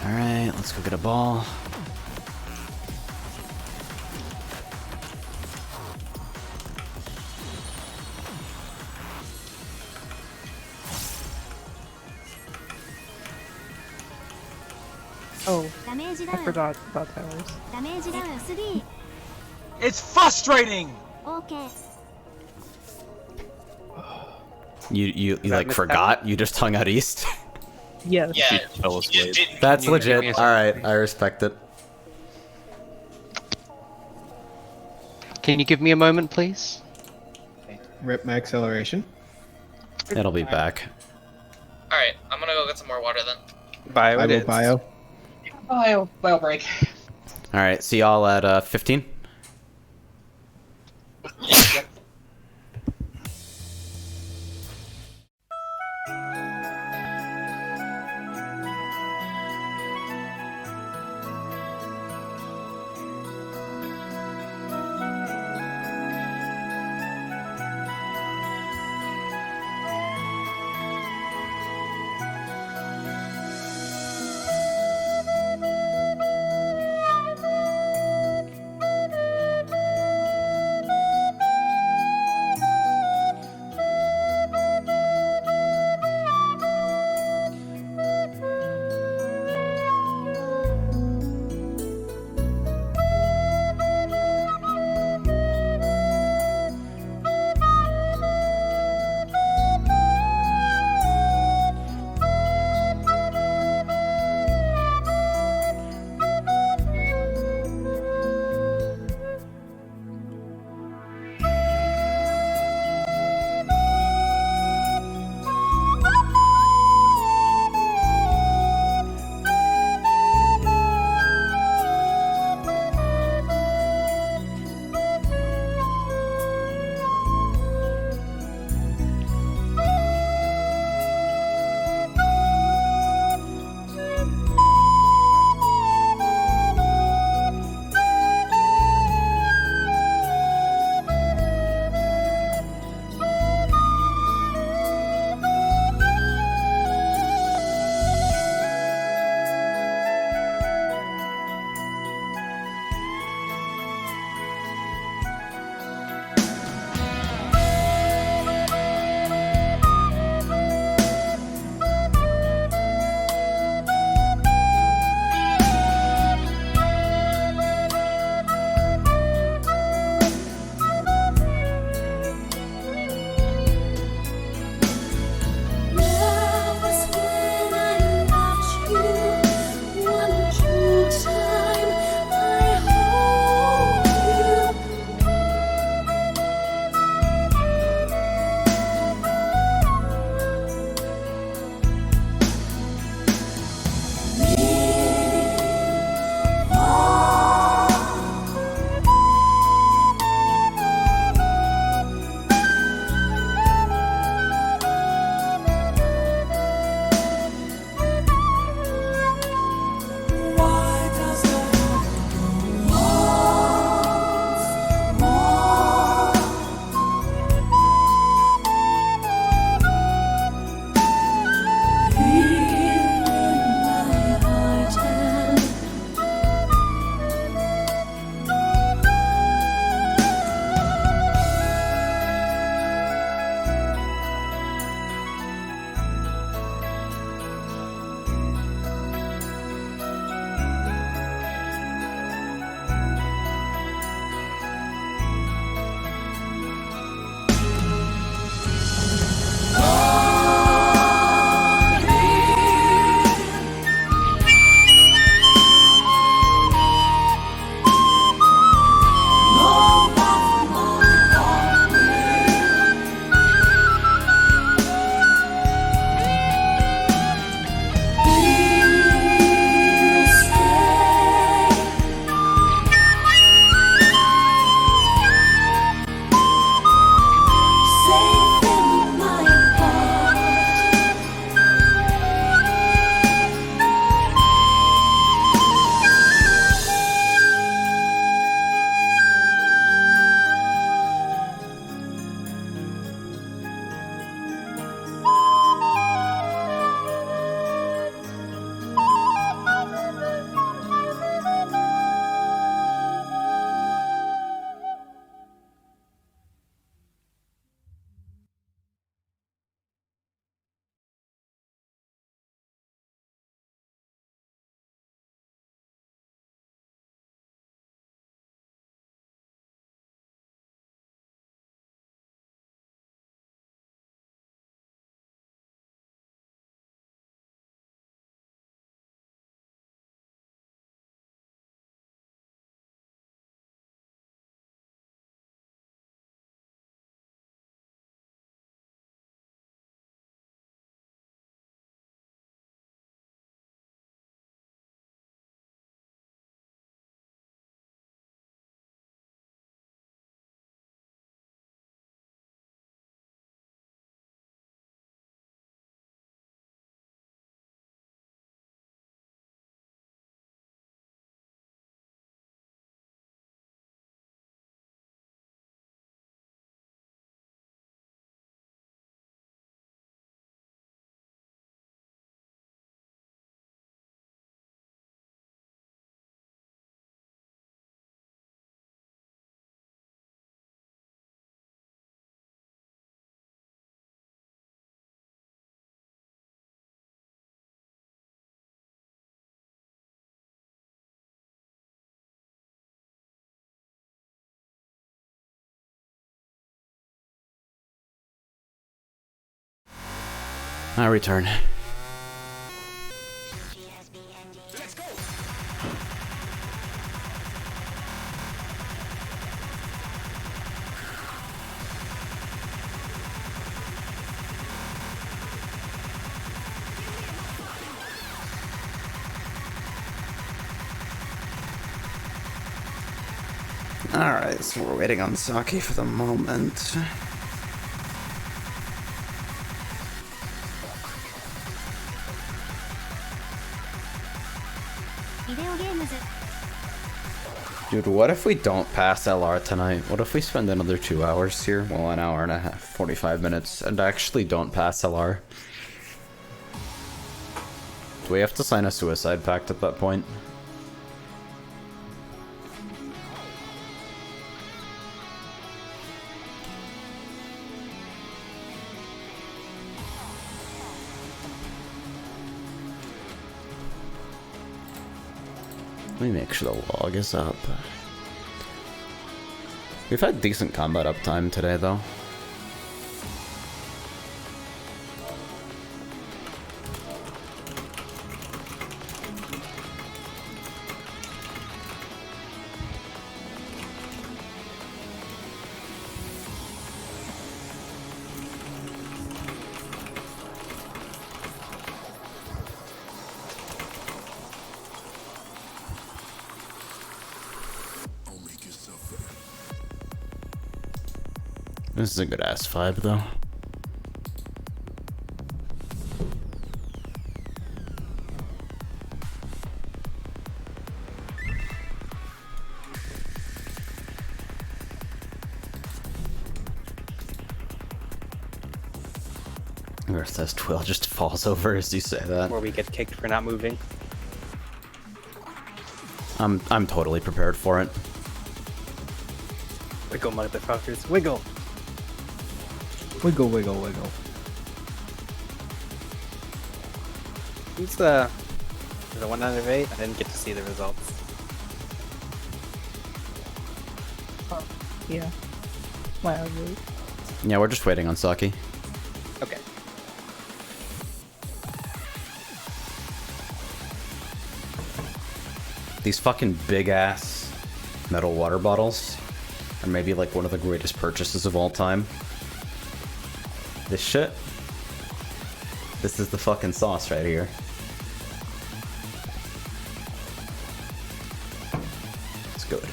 Alright, let's go get a ball. Oh, I forgot about towers. It's frustrating. You that like Miss forgot? You just hung out east? Yes. Yeah, fell you just asleep. didn't. That's Can you give me legit. a Alright, I respect it. Can you give me a moment, please? Rip my acceleration. It'll be back. Alright, I'm gonna go get some more water then. Bio I it will is. bio. Bio break. Alright, see y'all at 15. Yep. I return. Alright, so we're waiting on Saki for the moment. Dude, what if we don't pass LR tonight? What if we spend another 2 hours here? Well, an hour and a half, 45 minutes, and actually don't pass LR? Do we have to sign a suicide pact at that point? Let me make sure the log is up. We've had decent combat uptime today, though. This is a good ass vibe, though. Earth says Twill just falls over as you say that. Where we get kicked for not moving. I'm totally prepared for it. Wiggle, motherfuckers, wiggle! Wiggle, wiggle, wiggle. Who's the 1 out of 8? I didn't get to see the results. Oh, yeah. Wow, really. Yeah, we're just waiting on Saki. Okay. These fucking big ass metal water bottles are maybe like one of the greatest purchases of all time. This shit. This is the fucking sauce right here. It's good.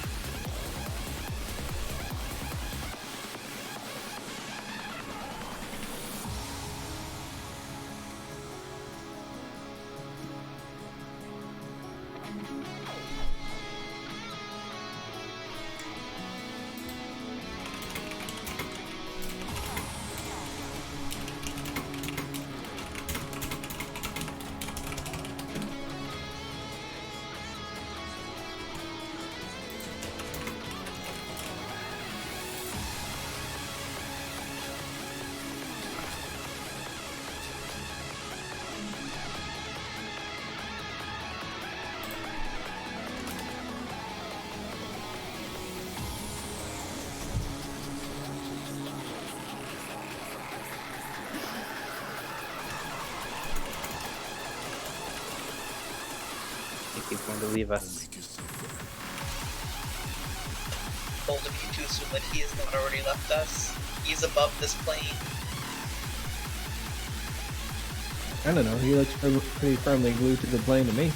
He's going to leave us. Bold of you to assume that he has not already left us. He's above this plane. I don't know, he looks pretty firmly glued to the plane to me.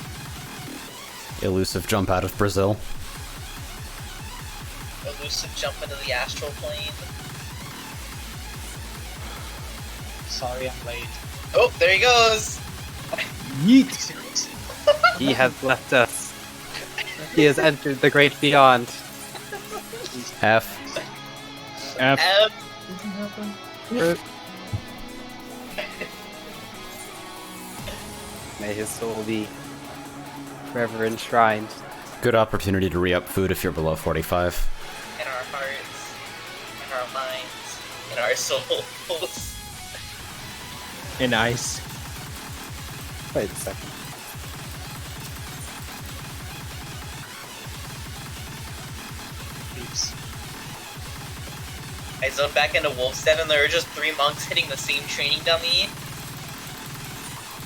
Elusive jump out of Brazil. Elusive jump into the astral plane. Sorry, I'm late. Oh, there he goes! Yeet! He has left us. He has entered the great beyond. F. F. May his soul be forever enshrined. Good opportunity to re-up food if you're below 45. In our hearts, in our minds, in our souls. And ice. Wait a second. I zoned back into Wolfstead and there were just 3 monks hitting the same training dummy.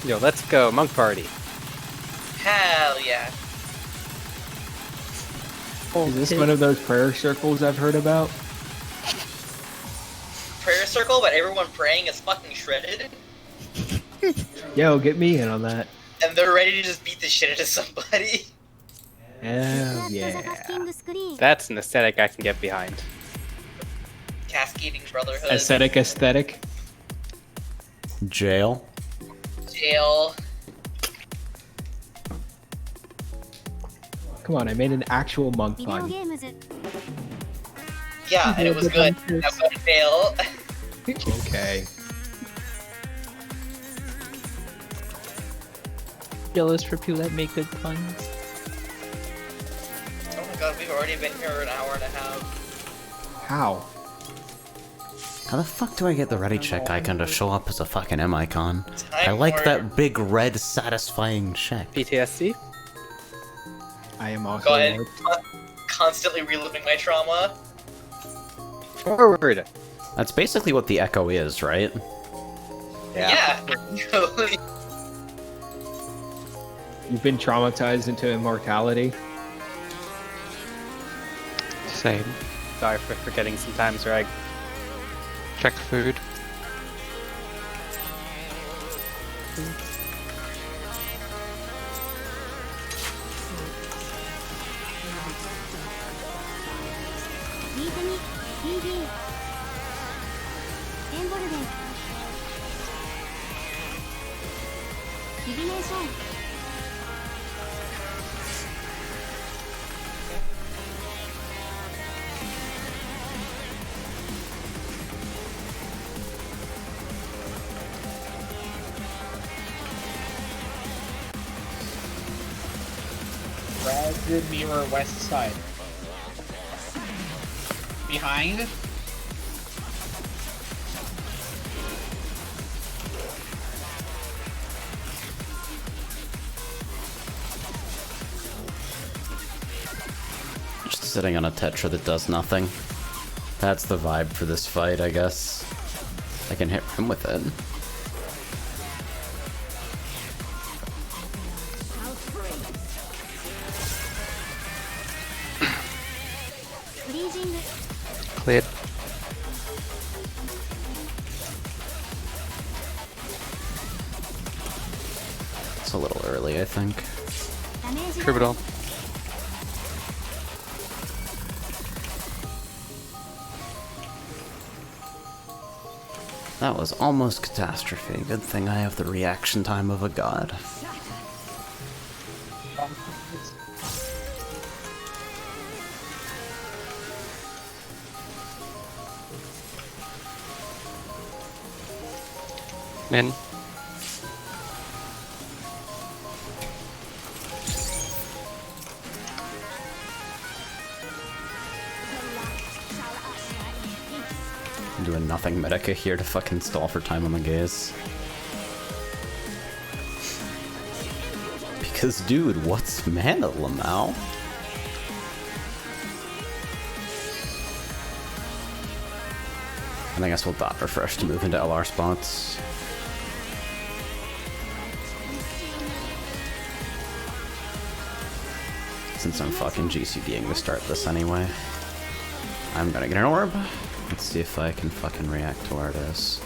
Yo, let's go, monk party. Hell yeah. Is this one of those prayer circles I've heard about? Prayer circle, but everyone praying is fucking shredded. Yo, get me in on that. And they're ready to just beat the shit out of somebody. Hell yeah. That's an aesthetic I can get behind. Cascading Brotherhood. Aesthetic. Jail. Jail. Come on, I made an actual monk pun. Yeah, and it was good. Now go to jail. Okay. Jealous for people that make good puns. Oh my god, we've already been here an hour and a half. How? How the fuck do I get the ready check icon to show up as a fucking M icon? I Time like warrior. that big red satisfying check. PTSD? I am also Go ahead. Constantly reliving my trauma. Forward! That's basically what the echo is, right? Yeah. You've been traumatized into immortality? Same. Sorry for forgetting sometimes, Reg. Check food. Red mirror west side. Behind. Just sitting on a Tetra that does nothing. That's the vibe for this fight, I guess. I can hit him with it. Cleared. It's a little early, I think. Troubadour. That was almost catastrophe. Good thing I have the reaction time of a god. Min. I'm doing nothing Medica here to fucking stall for time on the gaze. Because, dude, what's mana, Lamau? And I guess we'll dot refresh to move into LR spots. Since I'm fucking GCDing to start this anyway. I'm gonna get an orb. Let's see if I can fucking react to where it is.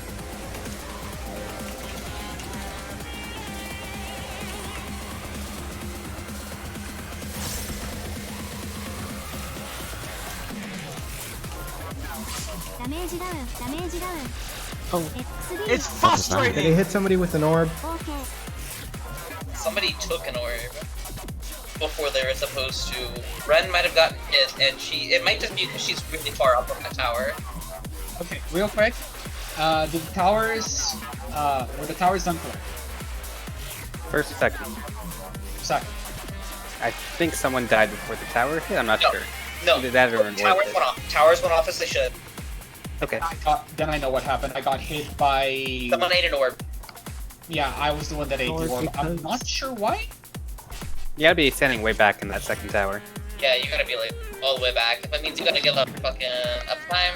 It's Did frustrating! they hit somebody with an orb? Somebody took an orb before they were supposed to. Ren might have gotten hit, and it might just be because she's really far up on the tower. Okay, real quick. The towers. Were the towers done correct? First, second. Second. I think someone died before the tower hit, I'm not No. sure. No, Either that or towers went off. Towers went off as they should. Okay. Then I know what happened. I got hit by. Someone ate an orb. Yeah, I was the one that ate the Or orb. I'm because- not sure why. You gotta be standing way back in that second tower. Yeah, you gotta be like all the way back. That means you gotta give up fucking uptime.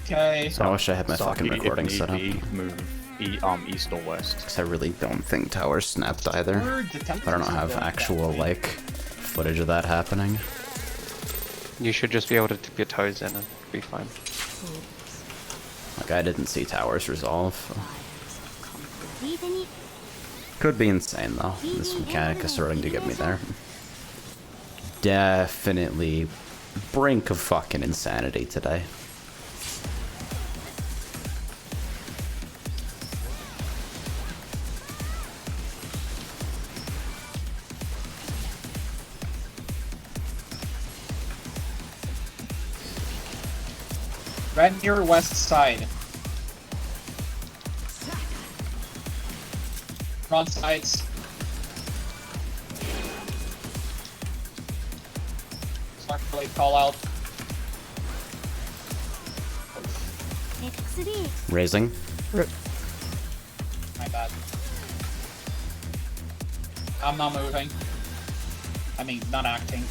Okay. So I wish I had my So fucking if recording need set up. be, move east or west. Because I really don't think towers snapped either. I don't have actual, like, footage of that happening. You should just be able to dip your toes in and be fine. Like, I didn't see towers resolve. Could be insane, though. This mechanic is starting to get me there. Definitely brink of fucking insanity today. Right near west side. Front sides. Start to like call out. Raising. My bad. I'm not moving. I mean, not acting.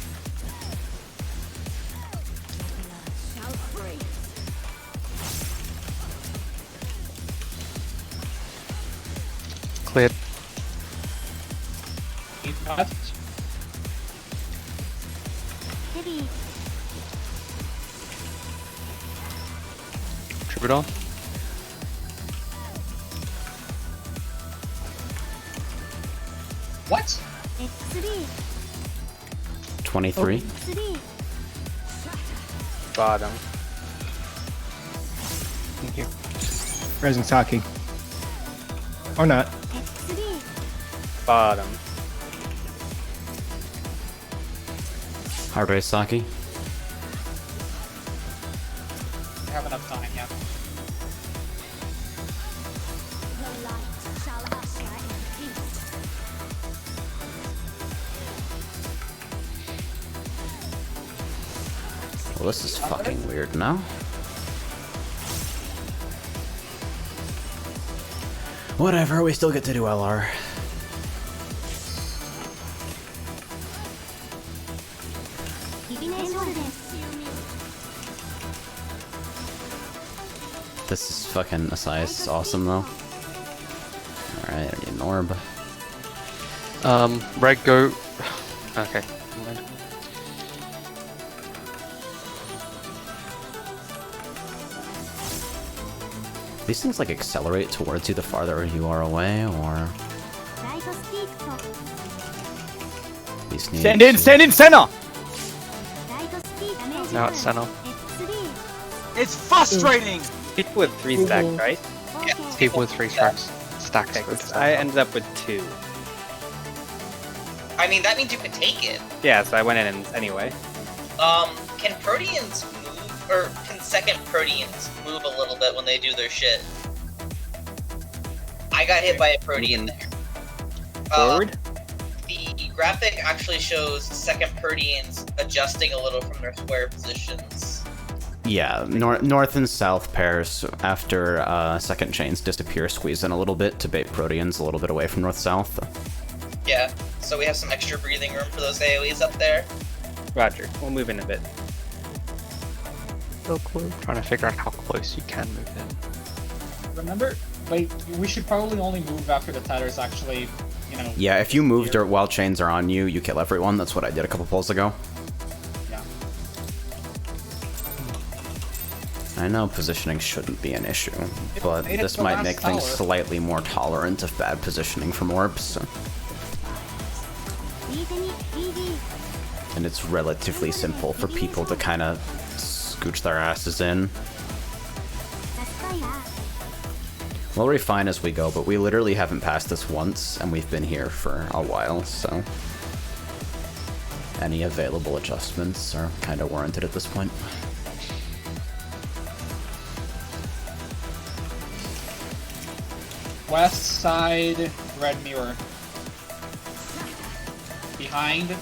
Cleared. Keep left. Troubadour. What? 23. Bottom. Thank you. Rising Saki. Or not. Bottom. Hard raise Saki. I have enough time, yeah. Well, this is fucking weird now. Whatever, we still get to do LR. This is fucking Asias awesome though. Alright, I need an orb. Red, go. Okay. never mind. These things like accelerate towards you the farther you are away, or these need Stand in center! Now it's center. It's frustrating! People with 3 stack, right? People with 3 stacks. Stacks. Okay, 'cause I ended up with 2. I mean, that means you can take it. Yeah, so I went in and anyway. Can Proteans move, or can second Proteans move a little bit when they do their shit? I got hit by a Protean there. Forward? The graphic actually shows second Proteans adjusting a little from their square positions. yeah, north and south pairs after second chains disappear, squeeze in a little bit to bait Proteans a little bit away from north-south. Yeah, so we have some extra breathing room for those AoEs up there. Roger. We'll move in a bit. So close. Trying to figure out how close you can move in. Remember? Wait, we should probably only move after the tether's actually, you know... Yeah, if you move while chains are on you, you kill everyone. That's what I did a couple pulls ago. Yeah. I know positioning shouldn't be an issue, but made it this to the might last make things tower. slightly more tolerant of bad positioning from orbs. And it's relatively simple for people to kind of scooch their asses in. We'll refine as we go, but we literally haven't passed this once, and we've been here for a while, so any available adjustments are kind of warranted at this point. West side, red mirror. Behind.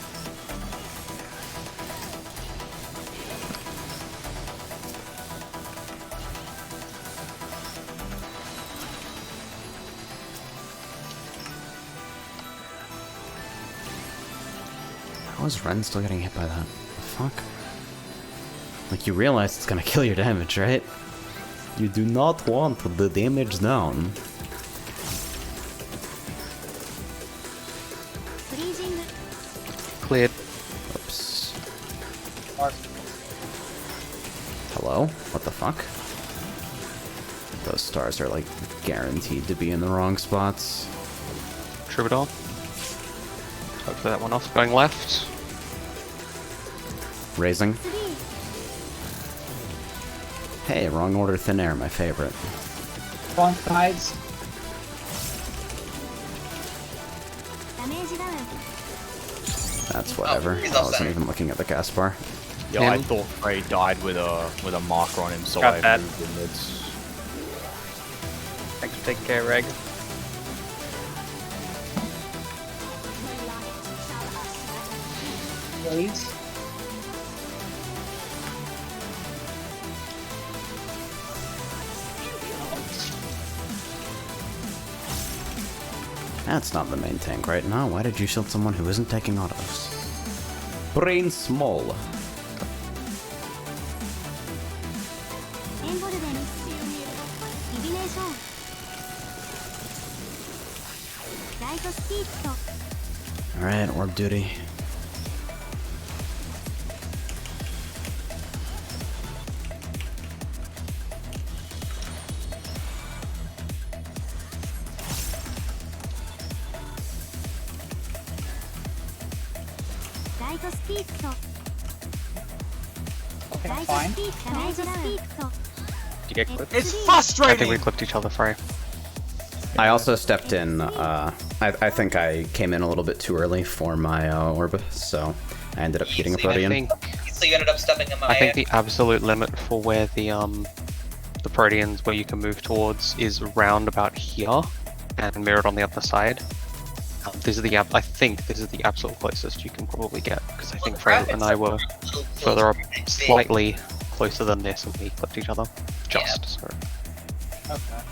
How is Ren still getting hit by that? The fuck? Like, you realize it's gonna kill your damage, right? You do not want the damage down. Cleared. Oops. Hello? What the fuck? Those stars are like guaranteed to be in the wrong spots. Troubadour. Hopefully that one off. Going left. Raising. Hey, wrong order thin air, my favorite. Wrong sides. That's whatever. he's I all wasn't set. even looking at the gas bar. Yeah, I Him. thought Frey died with a marker on him, so Got I that. moved inwards. Thanks for taking care, Reg. Blades. That's not the main tank right now. Why did you shield someone who isn't taking autos? Brain small. Alright, orb duty. Okay, fine. Did you get clipped? It's I think we frustrating. clipped each other, Frey. I also stepped in, I think I came in a little bit too early for my orb, so I ended up getting a I Protean. So you ended up stepping in my. I think the absolute limit for where the Proteans where you can move towards is round about here and mirrored on the other side. I think this is the absolute closest you can probably get because I think Frey and I were further up slightly closer than this and we clipped each other. Just so. Okay.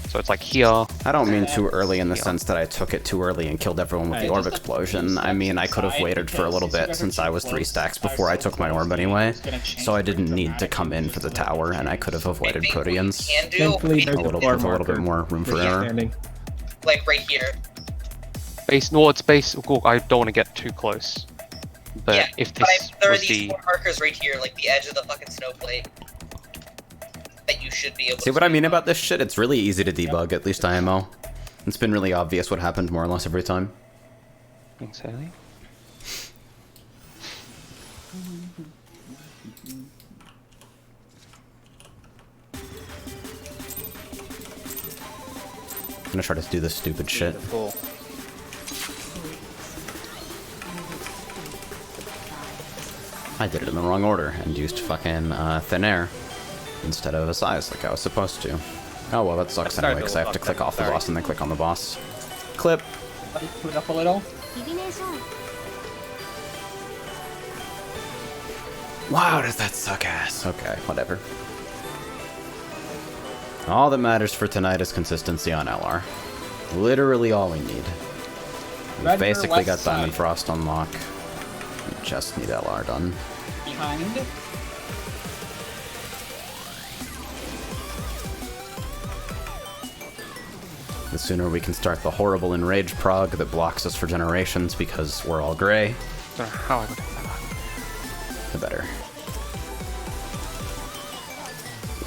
So it's like here. I don't mean too early in the sense that I took it too early and killed everyone with the orb explosion. I mean, I could have waited for a little bit since I was 3 stacks before I took my orb anyway, so I didn't need to come in for the tower, and I could have avoided Proteans. Can do Thankfully, there's A little, bar with a little bit marker more room for where you're error. standing. like right here. Base, no, it's base. Oh, I don't want to get too close. But Yeah, if but this there are was these the 4 markers right here, like the edge of the fucking snowflake, that you should be able. See what I mean about this shit? It's really easy to debug, at least IMO. It's been really obvious what happened more or less every time. Exactly. I'm gonna try to do this stupid shit. Cool. I did it in the wrong order and used fucking thin air instead of a size like I was supposed to. Oh well, that sucks anyway because I have to click off the boss and then click on the boss. Clip. Let me put it up a little. Wow, does that suck ass? Okay, whatever. All that matters for tonight is consistency on LR. Literally all we need. We've Red basically left got Diamond side. Frost on lock. We just need LR done. Behind. The sooner we can start the horrible enrage prog that blocks us for generations because we're all gray, Don't know how I would have that. the better.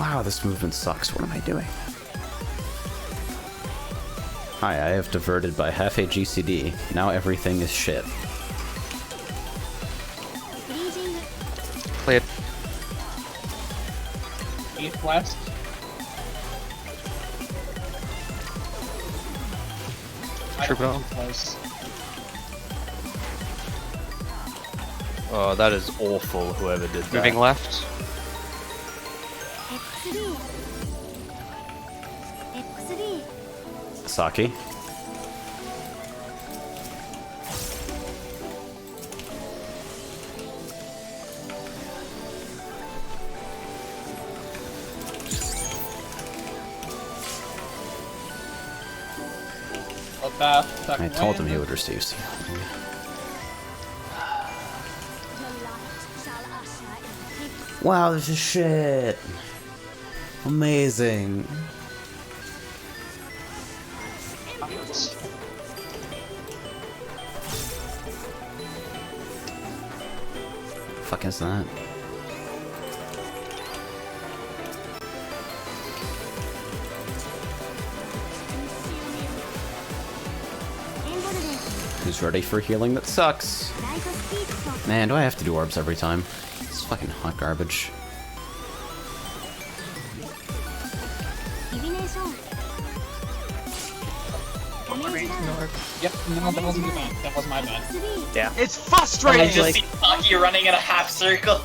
Wow, this movement sucks. What am I doing? Hi, I have diverted by half a GCD. Now everything is shit. Cleared. East west. I don't Troubadour. think it was. Oh, that is awful, whoever did that. Moving left. Saki. Bloodbath, I told him he would receive C. Wow, this is shit. Amazing. fuck is that? Who's ready for healing that sucks? Man, do I have to do orbs every time? It's fucking hot garbage. Yep, no, that wasn't my bad. That was my bad. Yeah. It's frustrating! I just see Taki running in a half circle.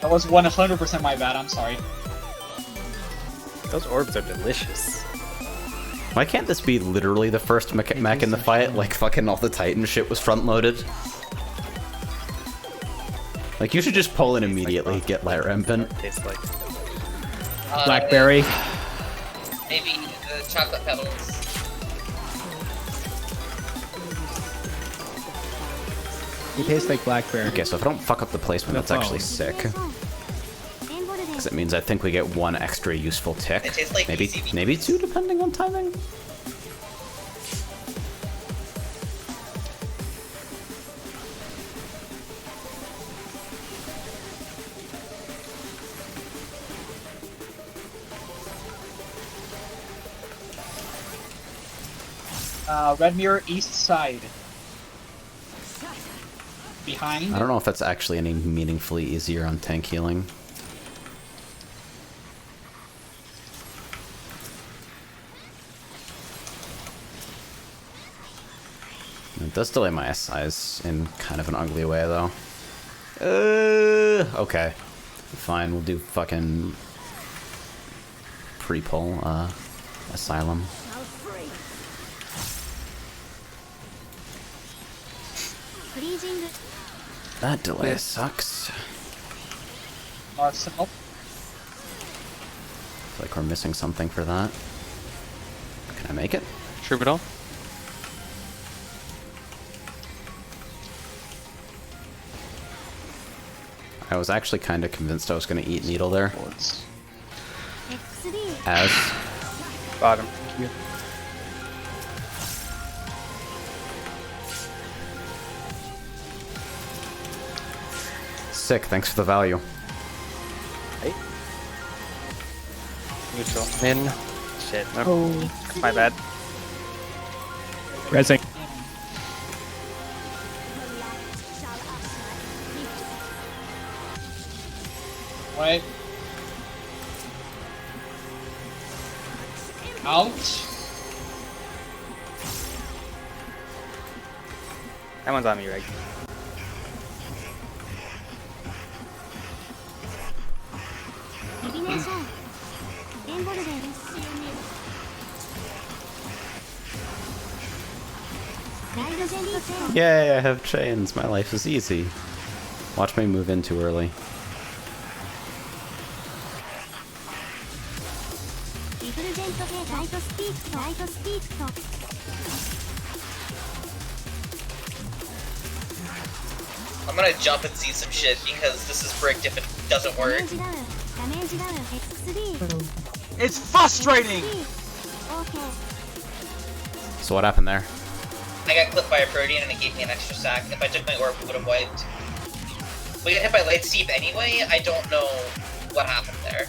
That was 100% my bad, I'm sorry. Those orbs are delicious. Why can't this be literally the first mech in the fight? Like fucking all the Titan shit was front loaded. Like you should just pull in immediately, get light rampant. Tastes like Blackberry. Maybe the chocolate petals. It tastes like blackberry. Okay, so if I don't fuck up the placement, that's actually sick. Because it means I think we get one extra useful tick. It tastes like maybe two, depending on timing. Red mirror east side. Behind. I don't know if that's actually any meaningfully easier on tank healing. It does delay my SIs in kind of an ugly way, though. Okay. Fine, we'll do fucking pre-pull, Asylum. That delay sucks. Arsenal. It's like we're missing something for that. Can I make it? Troubadour. I was actually kind of convinced I was going to eat Needle there. As. bottom. Sick, thanks for the value. Hey. Neutral. Min. Shit. Oh. My bad. Resing. Wait. Ouch. That one's on me, right? Yay, I have chains. My life is easy. Watch me move in too early. I'm gonna jump and see some shit because this is bricked if it doesn't work. It's frustrating! So what happened there? I got clipped by a Protean and it gave me an extra sack. If I took my orb, it would have wiped. We got hit by Light Steep anyway. I don't know what happened there.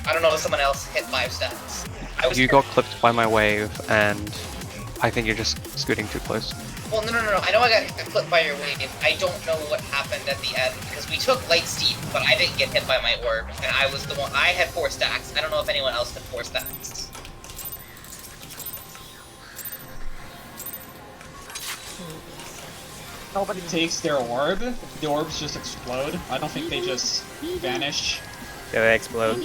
I don't know if someone else hit 5 stacks. You got clipped by my wave, and I think you're just scooting too close. Well, no. I know I got clipped by your wave. I don't know what happened at the end because we took Light Steep, but I didn't get hit by my orb, and I was the one. I had 4 stacks. I don't know if anyone else had 4 stacks. Nobody takes their orb. The orbs just explode. I don't think they just vanish. Yeah, they explode.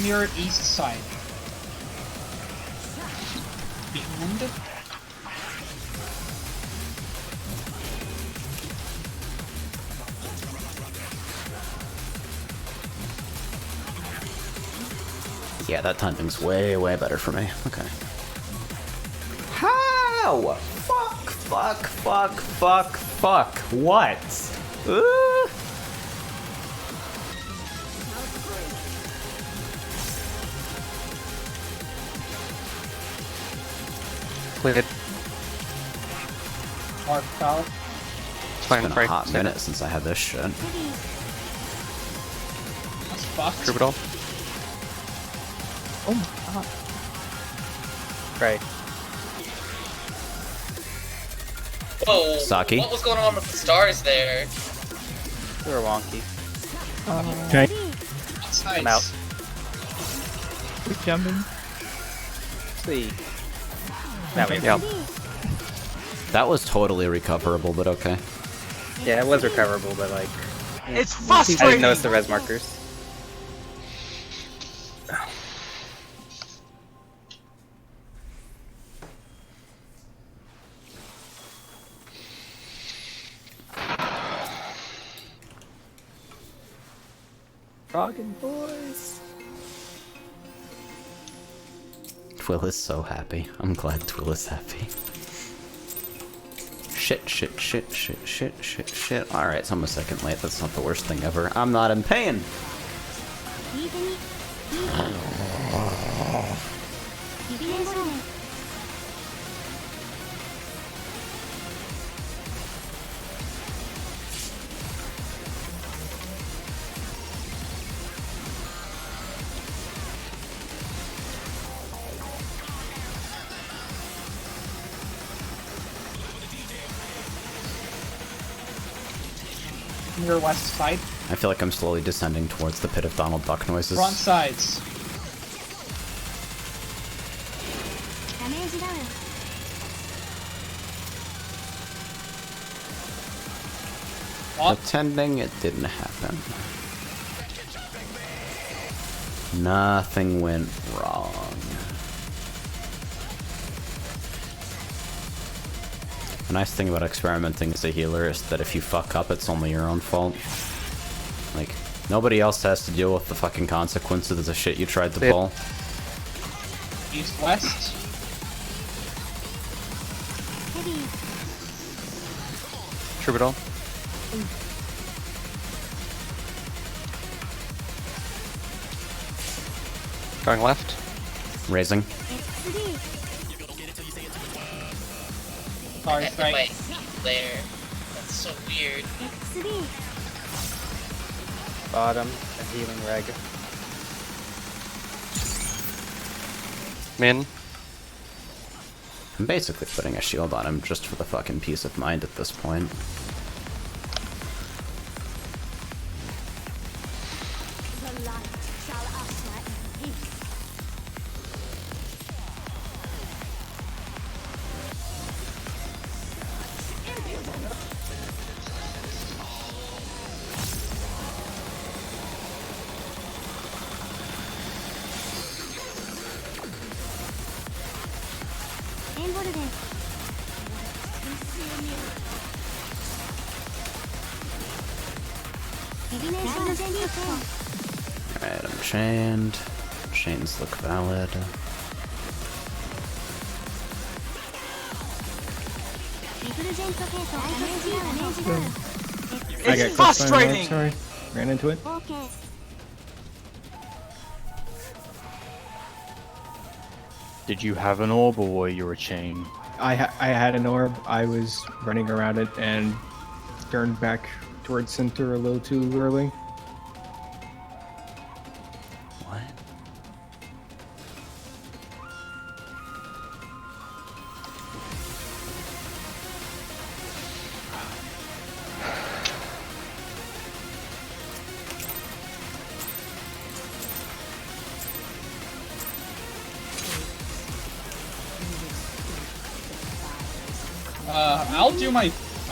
Mirror east side. Behind. Yeah, that timing's way, way better for me. Okay. How? Fuck. What? Cleared. Mark out. It's Fine, been a right. hot minute since I had this shit. That's fucked. Troubadour. Oh my god. Right. Whoa. Saki? What was going on with the stars there? We were wonky. Okay. That's I'm nice. out. We're jumping. Sweet. Now we Yeah. That was totally recoverable, but okay. Yeah, it was recoverable, but like It's I frustrating! didn't notice the res markers. Froggin' boys. Twill is so happy. I'm glad Twill is happy. Shit. Alright, so I'm a second late. That's not the worst thing ever. I'm not in pain. Your west side. I feel like I'm slowly descending towards the pit of Donald Duck noises. Front sides. What? Pretending it didn't happen. Nothing went wrong. The nice thing about experimenting as a healer is that if you fuck up, it's only your own fault. Like, nobody else has to deal with the fucking consequences of the shit you tried to pull. East west. Troubadour. Going left. Raising. Stars At right. my feet there. That's so weird. Bottom, a healing reg. Min. I'm basically putting a shield on him just for the fucking peace of mind at this point. Alright, I'm chained. Chains look valid. I It's got clipped by an orb, frustrating! sorry. Ran into it. Did you have an orb or were you a chain? I had an orb. I was running around it and turned back towards center a little too early. What?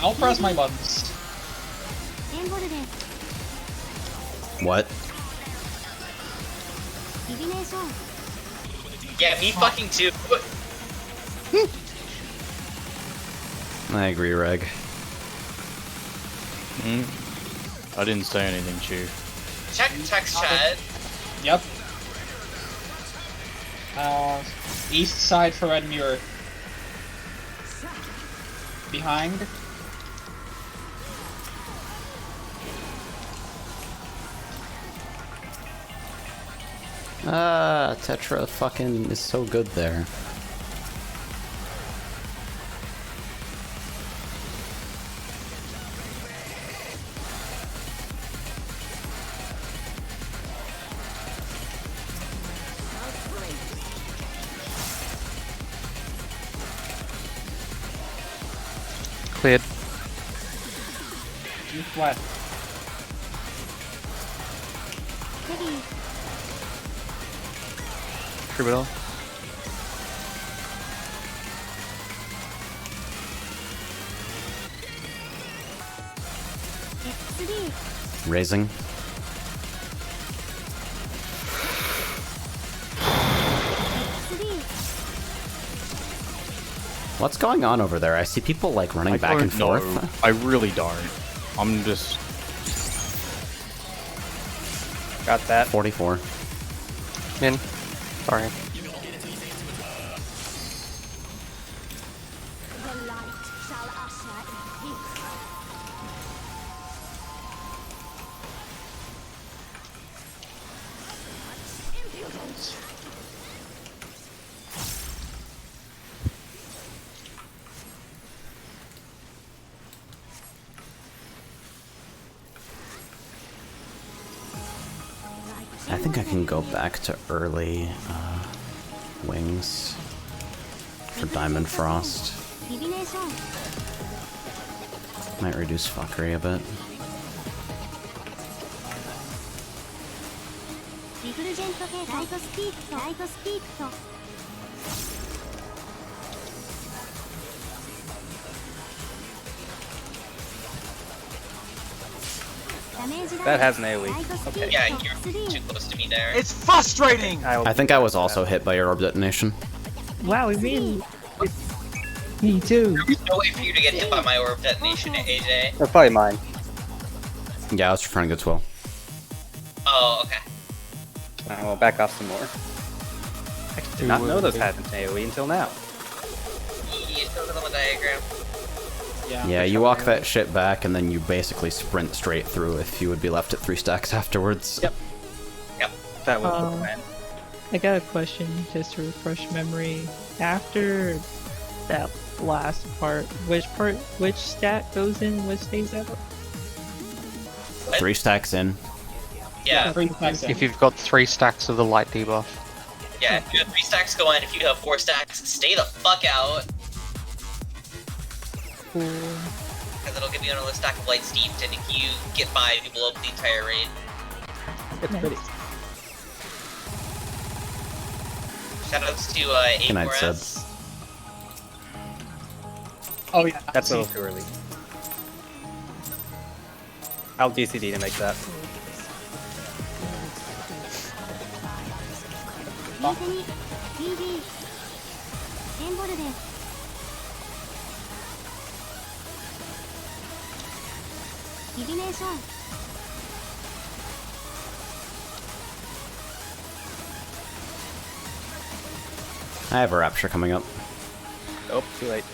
I'll press my buttons. What? Yeah, me fucking too. I agree, Reg. I didn't say anything, Chew. Check text chat. Yep. East side for Red Mirror. Behind. Tetra fucking is so good there. Cleared. East west. Troubadour. Raising. What's going on over there? I see people like running back and forth. I really don't. I'm just... Got that. 44. Min. Sorry. I think I can go back to early wings for Diamond Frost. Might reduce fuckery a bit. That has an AoE. Okay. Yeah, you're too close to me there. It's frustrating! I think I was also hit by your orb detonation. Wow, we mean me too. There's no way for you to get hit by my orb detonation, AJ. Or probably mine. Yeah, I was trying to go 12. Oh, okay. We'll back off some more. I did not know those had an AoE until now. You still on the diagram. Yeah, you walk that shit back and then you basically sprint straight through if you would be left at 3 stacks afterwards. Yep. Yep. That was the plan. I got a question just to refresh memory. After that last part, which stat goes in, which stays out? 3 stacks in. Yeah. If you've got 3 stacks of the light debuff. Yeah, if you have 3 stacks go in, if you have 4 stacks, stay the fuck out. Because it'll give you another stack of light steeped, and if you get 5, you blow up the entire raid. It's pretty. Shoutouts to Good night, A4S. Oh yeah, That's a little too early. I'll GCD to make that. I have a rapture coming up. Oh, too late.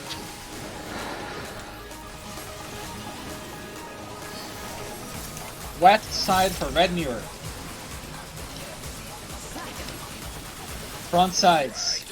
west side for Red Mirror. Front sides.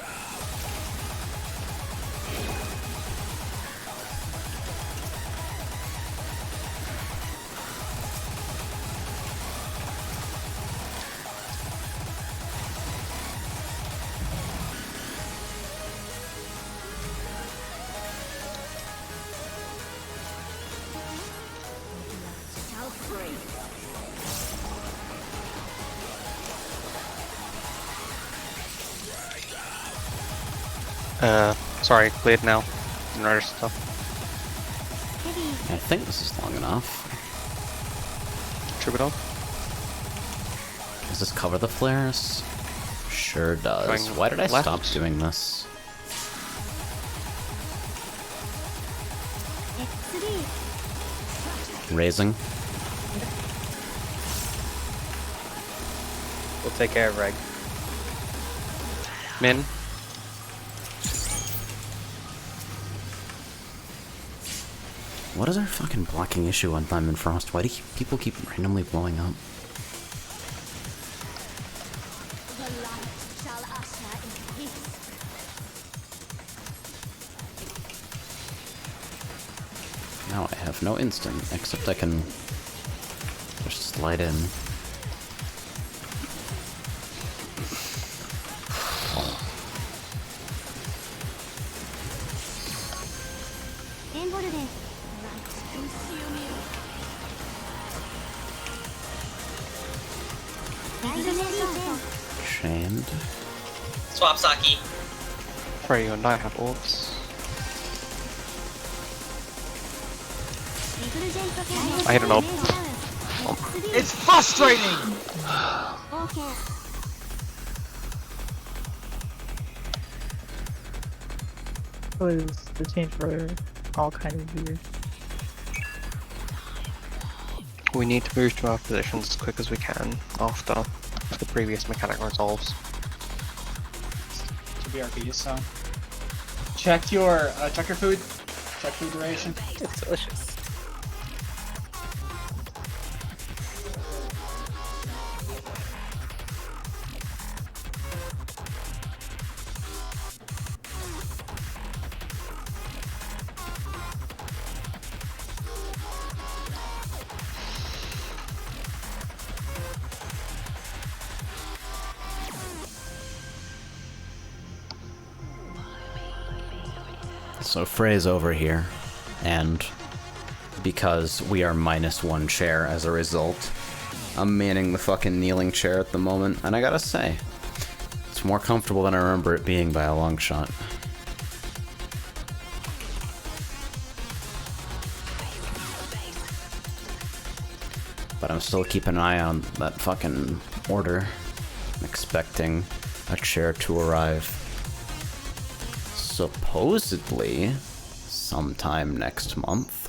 Sorry, cleared now. Didn't notice stuff. I think this is long enough. Troubadour. Does this cover the flares? Sure does. Going Why did I left. stop doing this? Raising. We'll take care of Reg. Min. What is our fucking blocking issue on Diamond Frost? Why do people keep randomly blowing up? Now I have no instant, except I can just slide in. Chained. Swap Saki. Freya and I have orbs. I hit an orb. It's frustrating! Was the change for all kind of weird. We need to move to our positions as quick as we can after the previous mechanic resolves. To BRB, so check your food. Check food duration. It's delicious. So Frey's over here, and because we are -1 chair as a result, I'm manning the fucking kneeling chair at the moment, and I gotta say, it's more comfortable than I remember it being by a long shot. But I'm still keeping an eye on that fucking order. I'm expecting a chair to arrive supposedly sometime next month.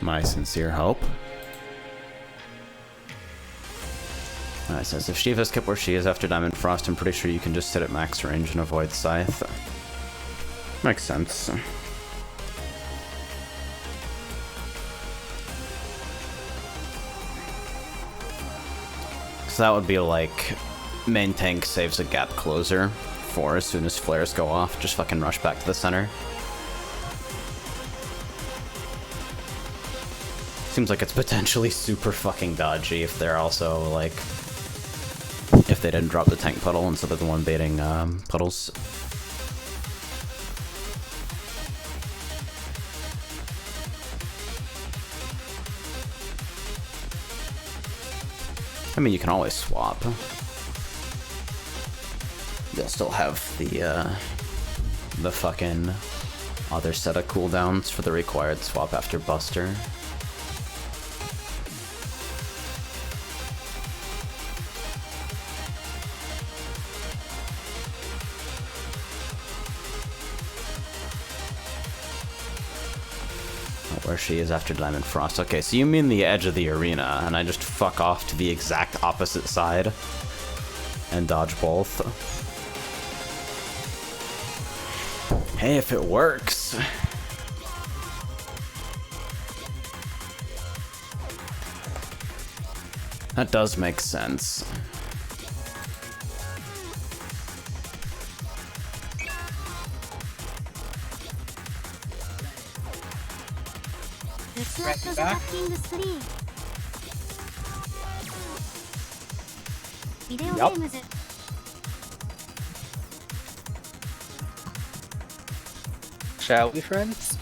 My sincere hope. Alright, says if Shiva's kept where she is after Diamond Frost, I'm pretty sure you can just sit at max range and avoid Scythe. Makes sense. So that would be like main tank saves a gap closer for as soon as flares go off, just fucking rush back to the center. Seems like it's potentially super fucking dodgy if they're also like, if they didn't drop the tank puddle instead of the one baiting puddles. I mean, you can always swap. You'll still have the fucking other set of cooldowns for the required swap after Buster. Where she is after Diamond Frost. Okay, so you mean the edge of the arena, and I just fuck off to the exact opposite side and dodge both. Hey, if it works. That does make sense. Right back. Yup. Shall we, friends?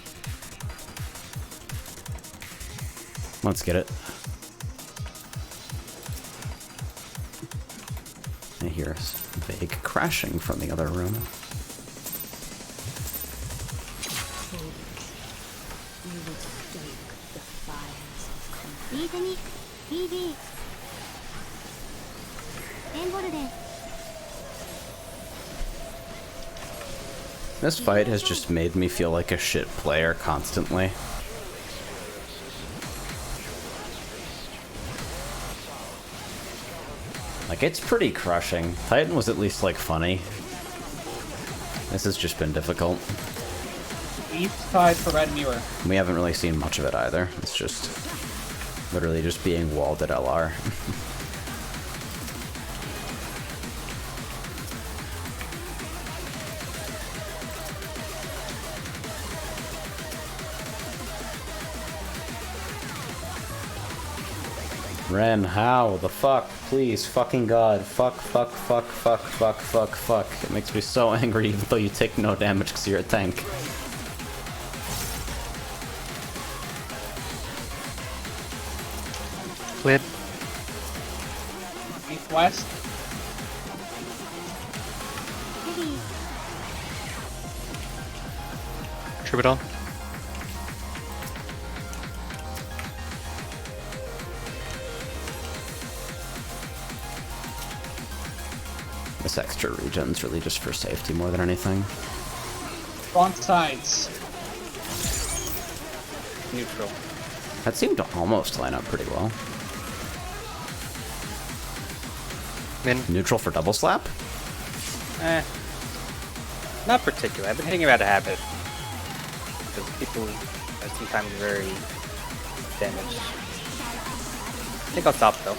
Let's get it. I hear vague crashing from the other room. This fight has just made me feel like a shit player constantly. Like, it's pretty crushing. Titan was at least, like, funny. This has just been difficult. East side for red mirror. We haven't really seen much of it either. It's just literally just being walled at LR. Ren, how? The fuck? Please, fucking god. Fuck, fuck, fuck, fuck, fuck, fuck, fuck. It makes me so angry even though you take no damage because you're a tank. Cleared. East west. Troubadour. This extra regen's really just for safety more than anything. Front sides. Neutral. That seemed to almost line up pretty well. Min. Neutral for double slap? Eh. Not particularly. I've been hitting about a habit. Because people are sometimes very damaged. I think I'll stop though.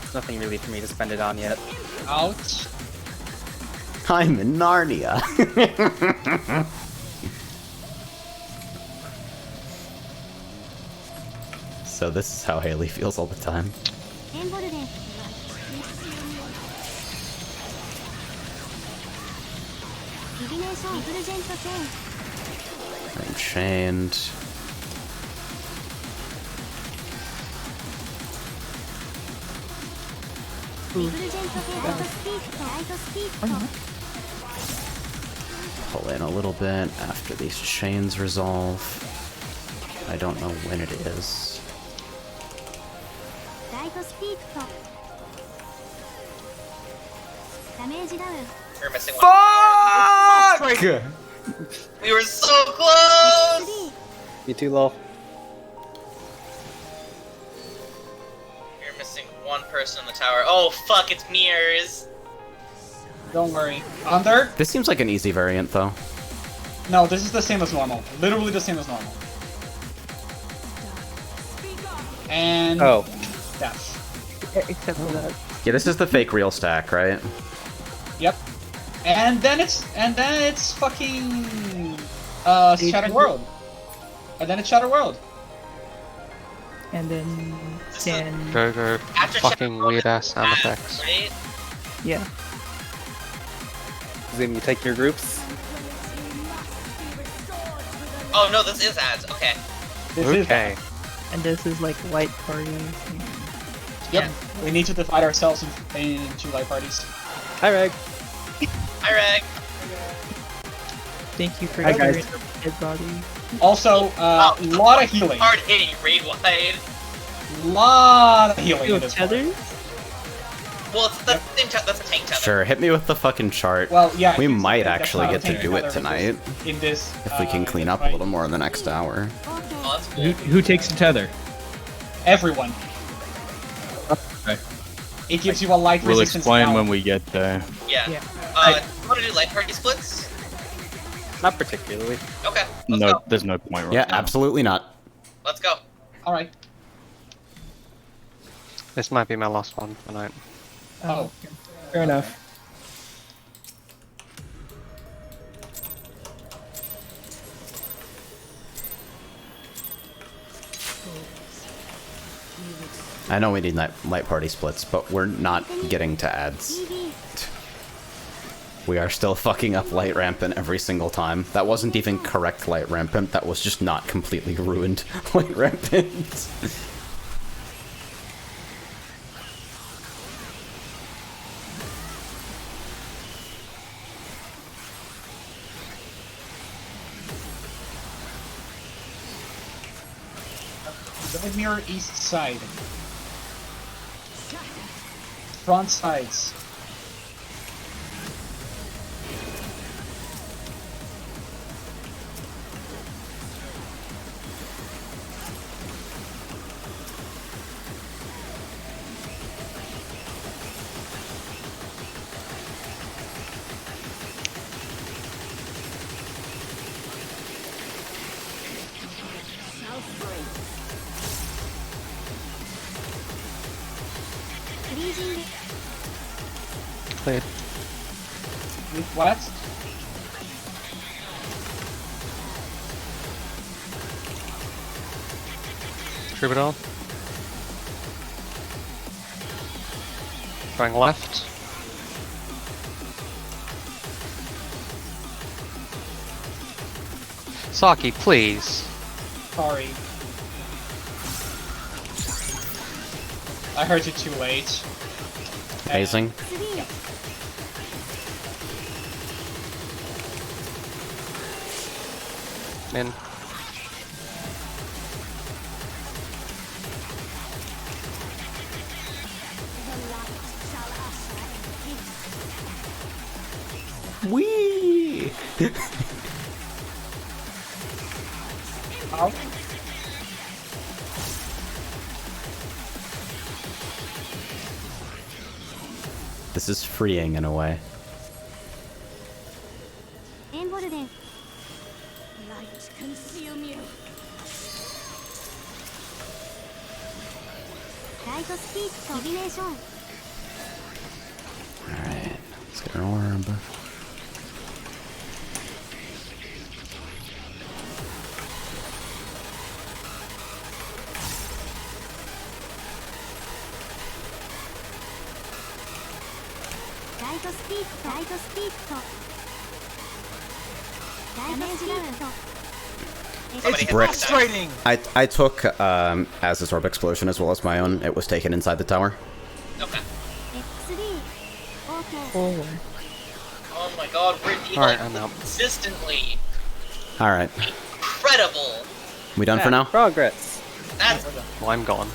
There's nothing really for me to spend it on yet. Ouch. I'm in Narnia. So this is how Haley feels all the time. I'm chained. Pull in a little bit after these chains resolve. I don't know when it is. We're missing one. Fuck! We were so close! You too low. You're missing one person in the tower. Oh fuck, it's mirrors! Don't worry. Under? This seems like an easy variant, though. No, this is the same as normal. Literally the same as normal. And Oh. death. Except for that. Yeah, this is the fake real stack, right? Yep. And then it's fucking Shattered World. And then it's Shattered World. And then Go. After Fucking weird ass sound effects. Right? yeah. Zoom, you take your groups. Oh no, this is ads. Okay. This is Okay. And this is like light parties. Yep. We need to divide ourselves into light parties. Hi, Reg. Hi, Reg. Thank you for Hi, your guys. dead body. Also, lot of healing. Hard hitting raid wide. Lot of healing. You in have this one. tethers? Well, it's the same that's a tank tether. Sure, hit me with the fucking chart. Well, yeah. We it's- might that's actually not a get to tank do it tether tonight. in this. If we can clean up a fight. little more in the next hour. Oh, that's cool. Who takes the tether? Everyone. Okay. It gives you a light We'll resistance. explain now. when we get there. Yeah. Yeah. You want to do light party splits? Not particularly. Okay. Let's No, go. there's no point right Yeah, now. absolutely not. Let's go. All right. This might be my last one tonight. Oh. Fair enough. I know we need light party splits, but we're not getting to ads. We are still fucking up light rampant every single time. That wasn't even correct light rampant, that was just not completely ruined light rampant. Red mirror east side. Front sides. Cleared. What? Troubadour. Going left. Saki, please. Sorry. I heard you too late. Amazing. In. Wee. Ow. This is freeing in a way. Alright, let's get an orb. It's Brick. frustrating! I took Az's orb explosion as well as my own. It was taken inside the tower. Okay. Oh. Oh my god, we're dealing Alright, I'm out. consistently Alright. incredible. We done for now? Progress. That's Well, I'm gone.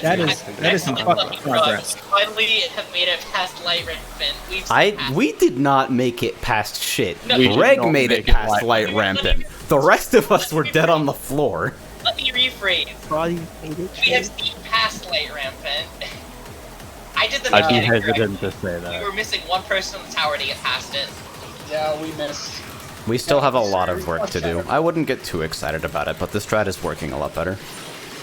That is some excellent fucking progress. We finally have made it past light rampant. We did not make it past shit. No, we did Greg not made it make it past light light rampant. The rest of us were dead on the floor. Let me rephrase. Body faded. We have seen past light rampant. I did the I'd be mechanic hesitant correctly. to say We that. were missing one person in the tower to get past it. Yeah, we missed. We still have a lot of work to do. I wouldn't get too excited about it, but this strat is working a lot better.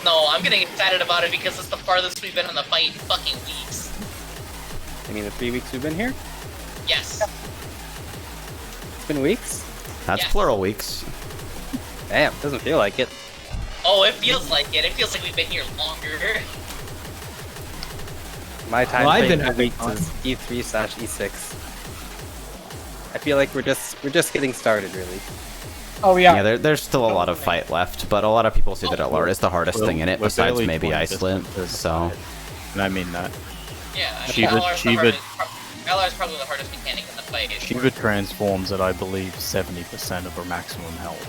No, I'm getting excited about it because it's the farthest we've been in the fight in fucking weeks. I mean, the 3 weeks we've been here? Yes. It's been weeks? That's Yes. plural weeks. Damn, doesn't feel like it. Oh, it feels like it. It feels like we've been here longer. My time Well, I've frame been for having weeks fun. is E3/E6. I feel like we're just getting started, really. Oh yeah. Yeah, there's still a lot of fight left, but a lot of people see that LR is the hardest thing in it, We're besides barely maybe 20 Iceland, distances so... apart. And I mean that. Yeah, I mean, Shiva- LR Shiva- is probably the hardest mechanic in the fight. Shiva transforms at, I believe, 70% of her maximum health.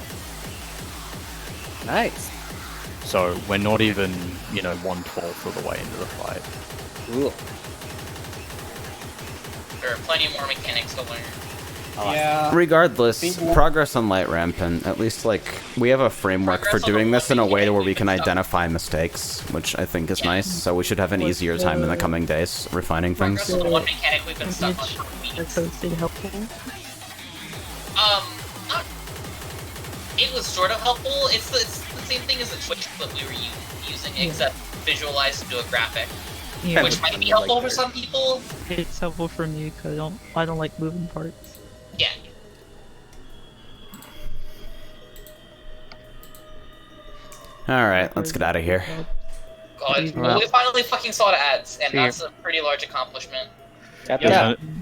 Nice. So we're not even, 1/12 of the way into the fight. Cool. There are plenty more mechanics to learn. Yeah. Regardless, progress on light rampant, at least, we have a framework for doing this in a way where we can identify mistakes, which I think is nice, so we should have an easier time in the coming days refining Progress things. on the one mechanic we've been stuck on for Which weeks. posted helpful. Not, it was sort of helpful. It's the same thing as the Twitch clip we were using, except visualized into a graphic, Yeah, which might be helpful for some people. it's helpful for me because I don't like moving parts. Yeah. Alright, let's get out of here. God, Well, we finally fucking saw the ads, and See ya. that's a pretty large accomplishment.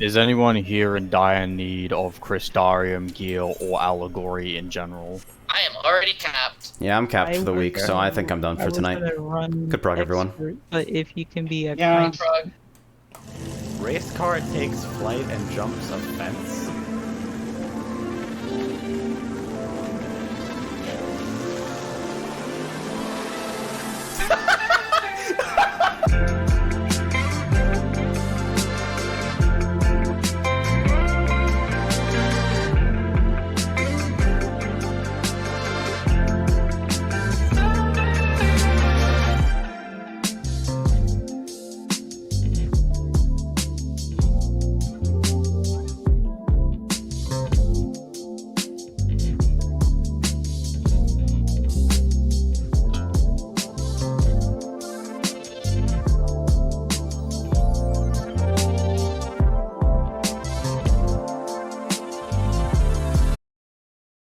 Is anyone here in dire need of Crystarium gear or allegory in general? I am already capped. Yeah, I'm capped for the week, so I think I'm done for tonight. Good prog, everyone. Expert, but if you can be a Yeah. kind Frog. Race car takes flight and jumps a fence?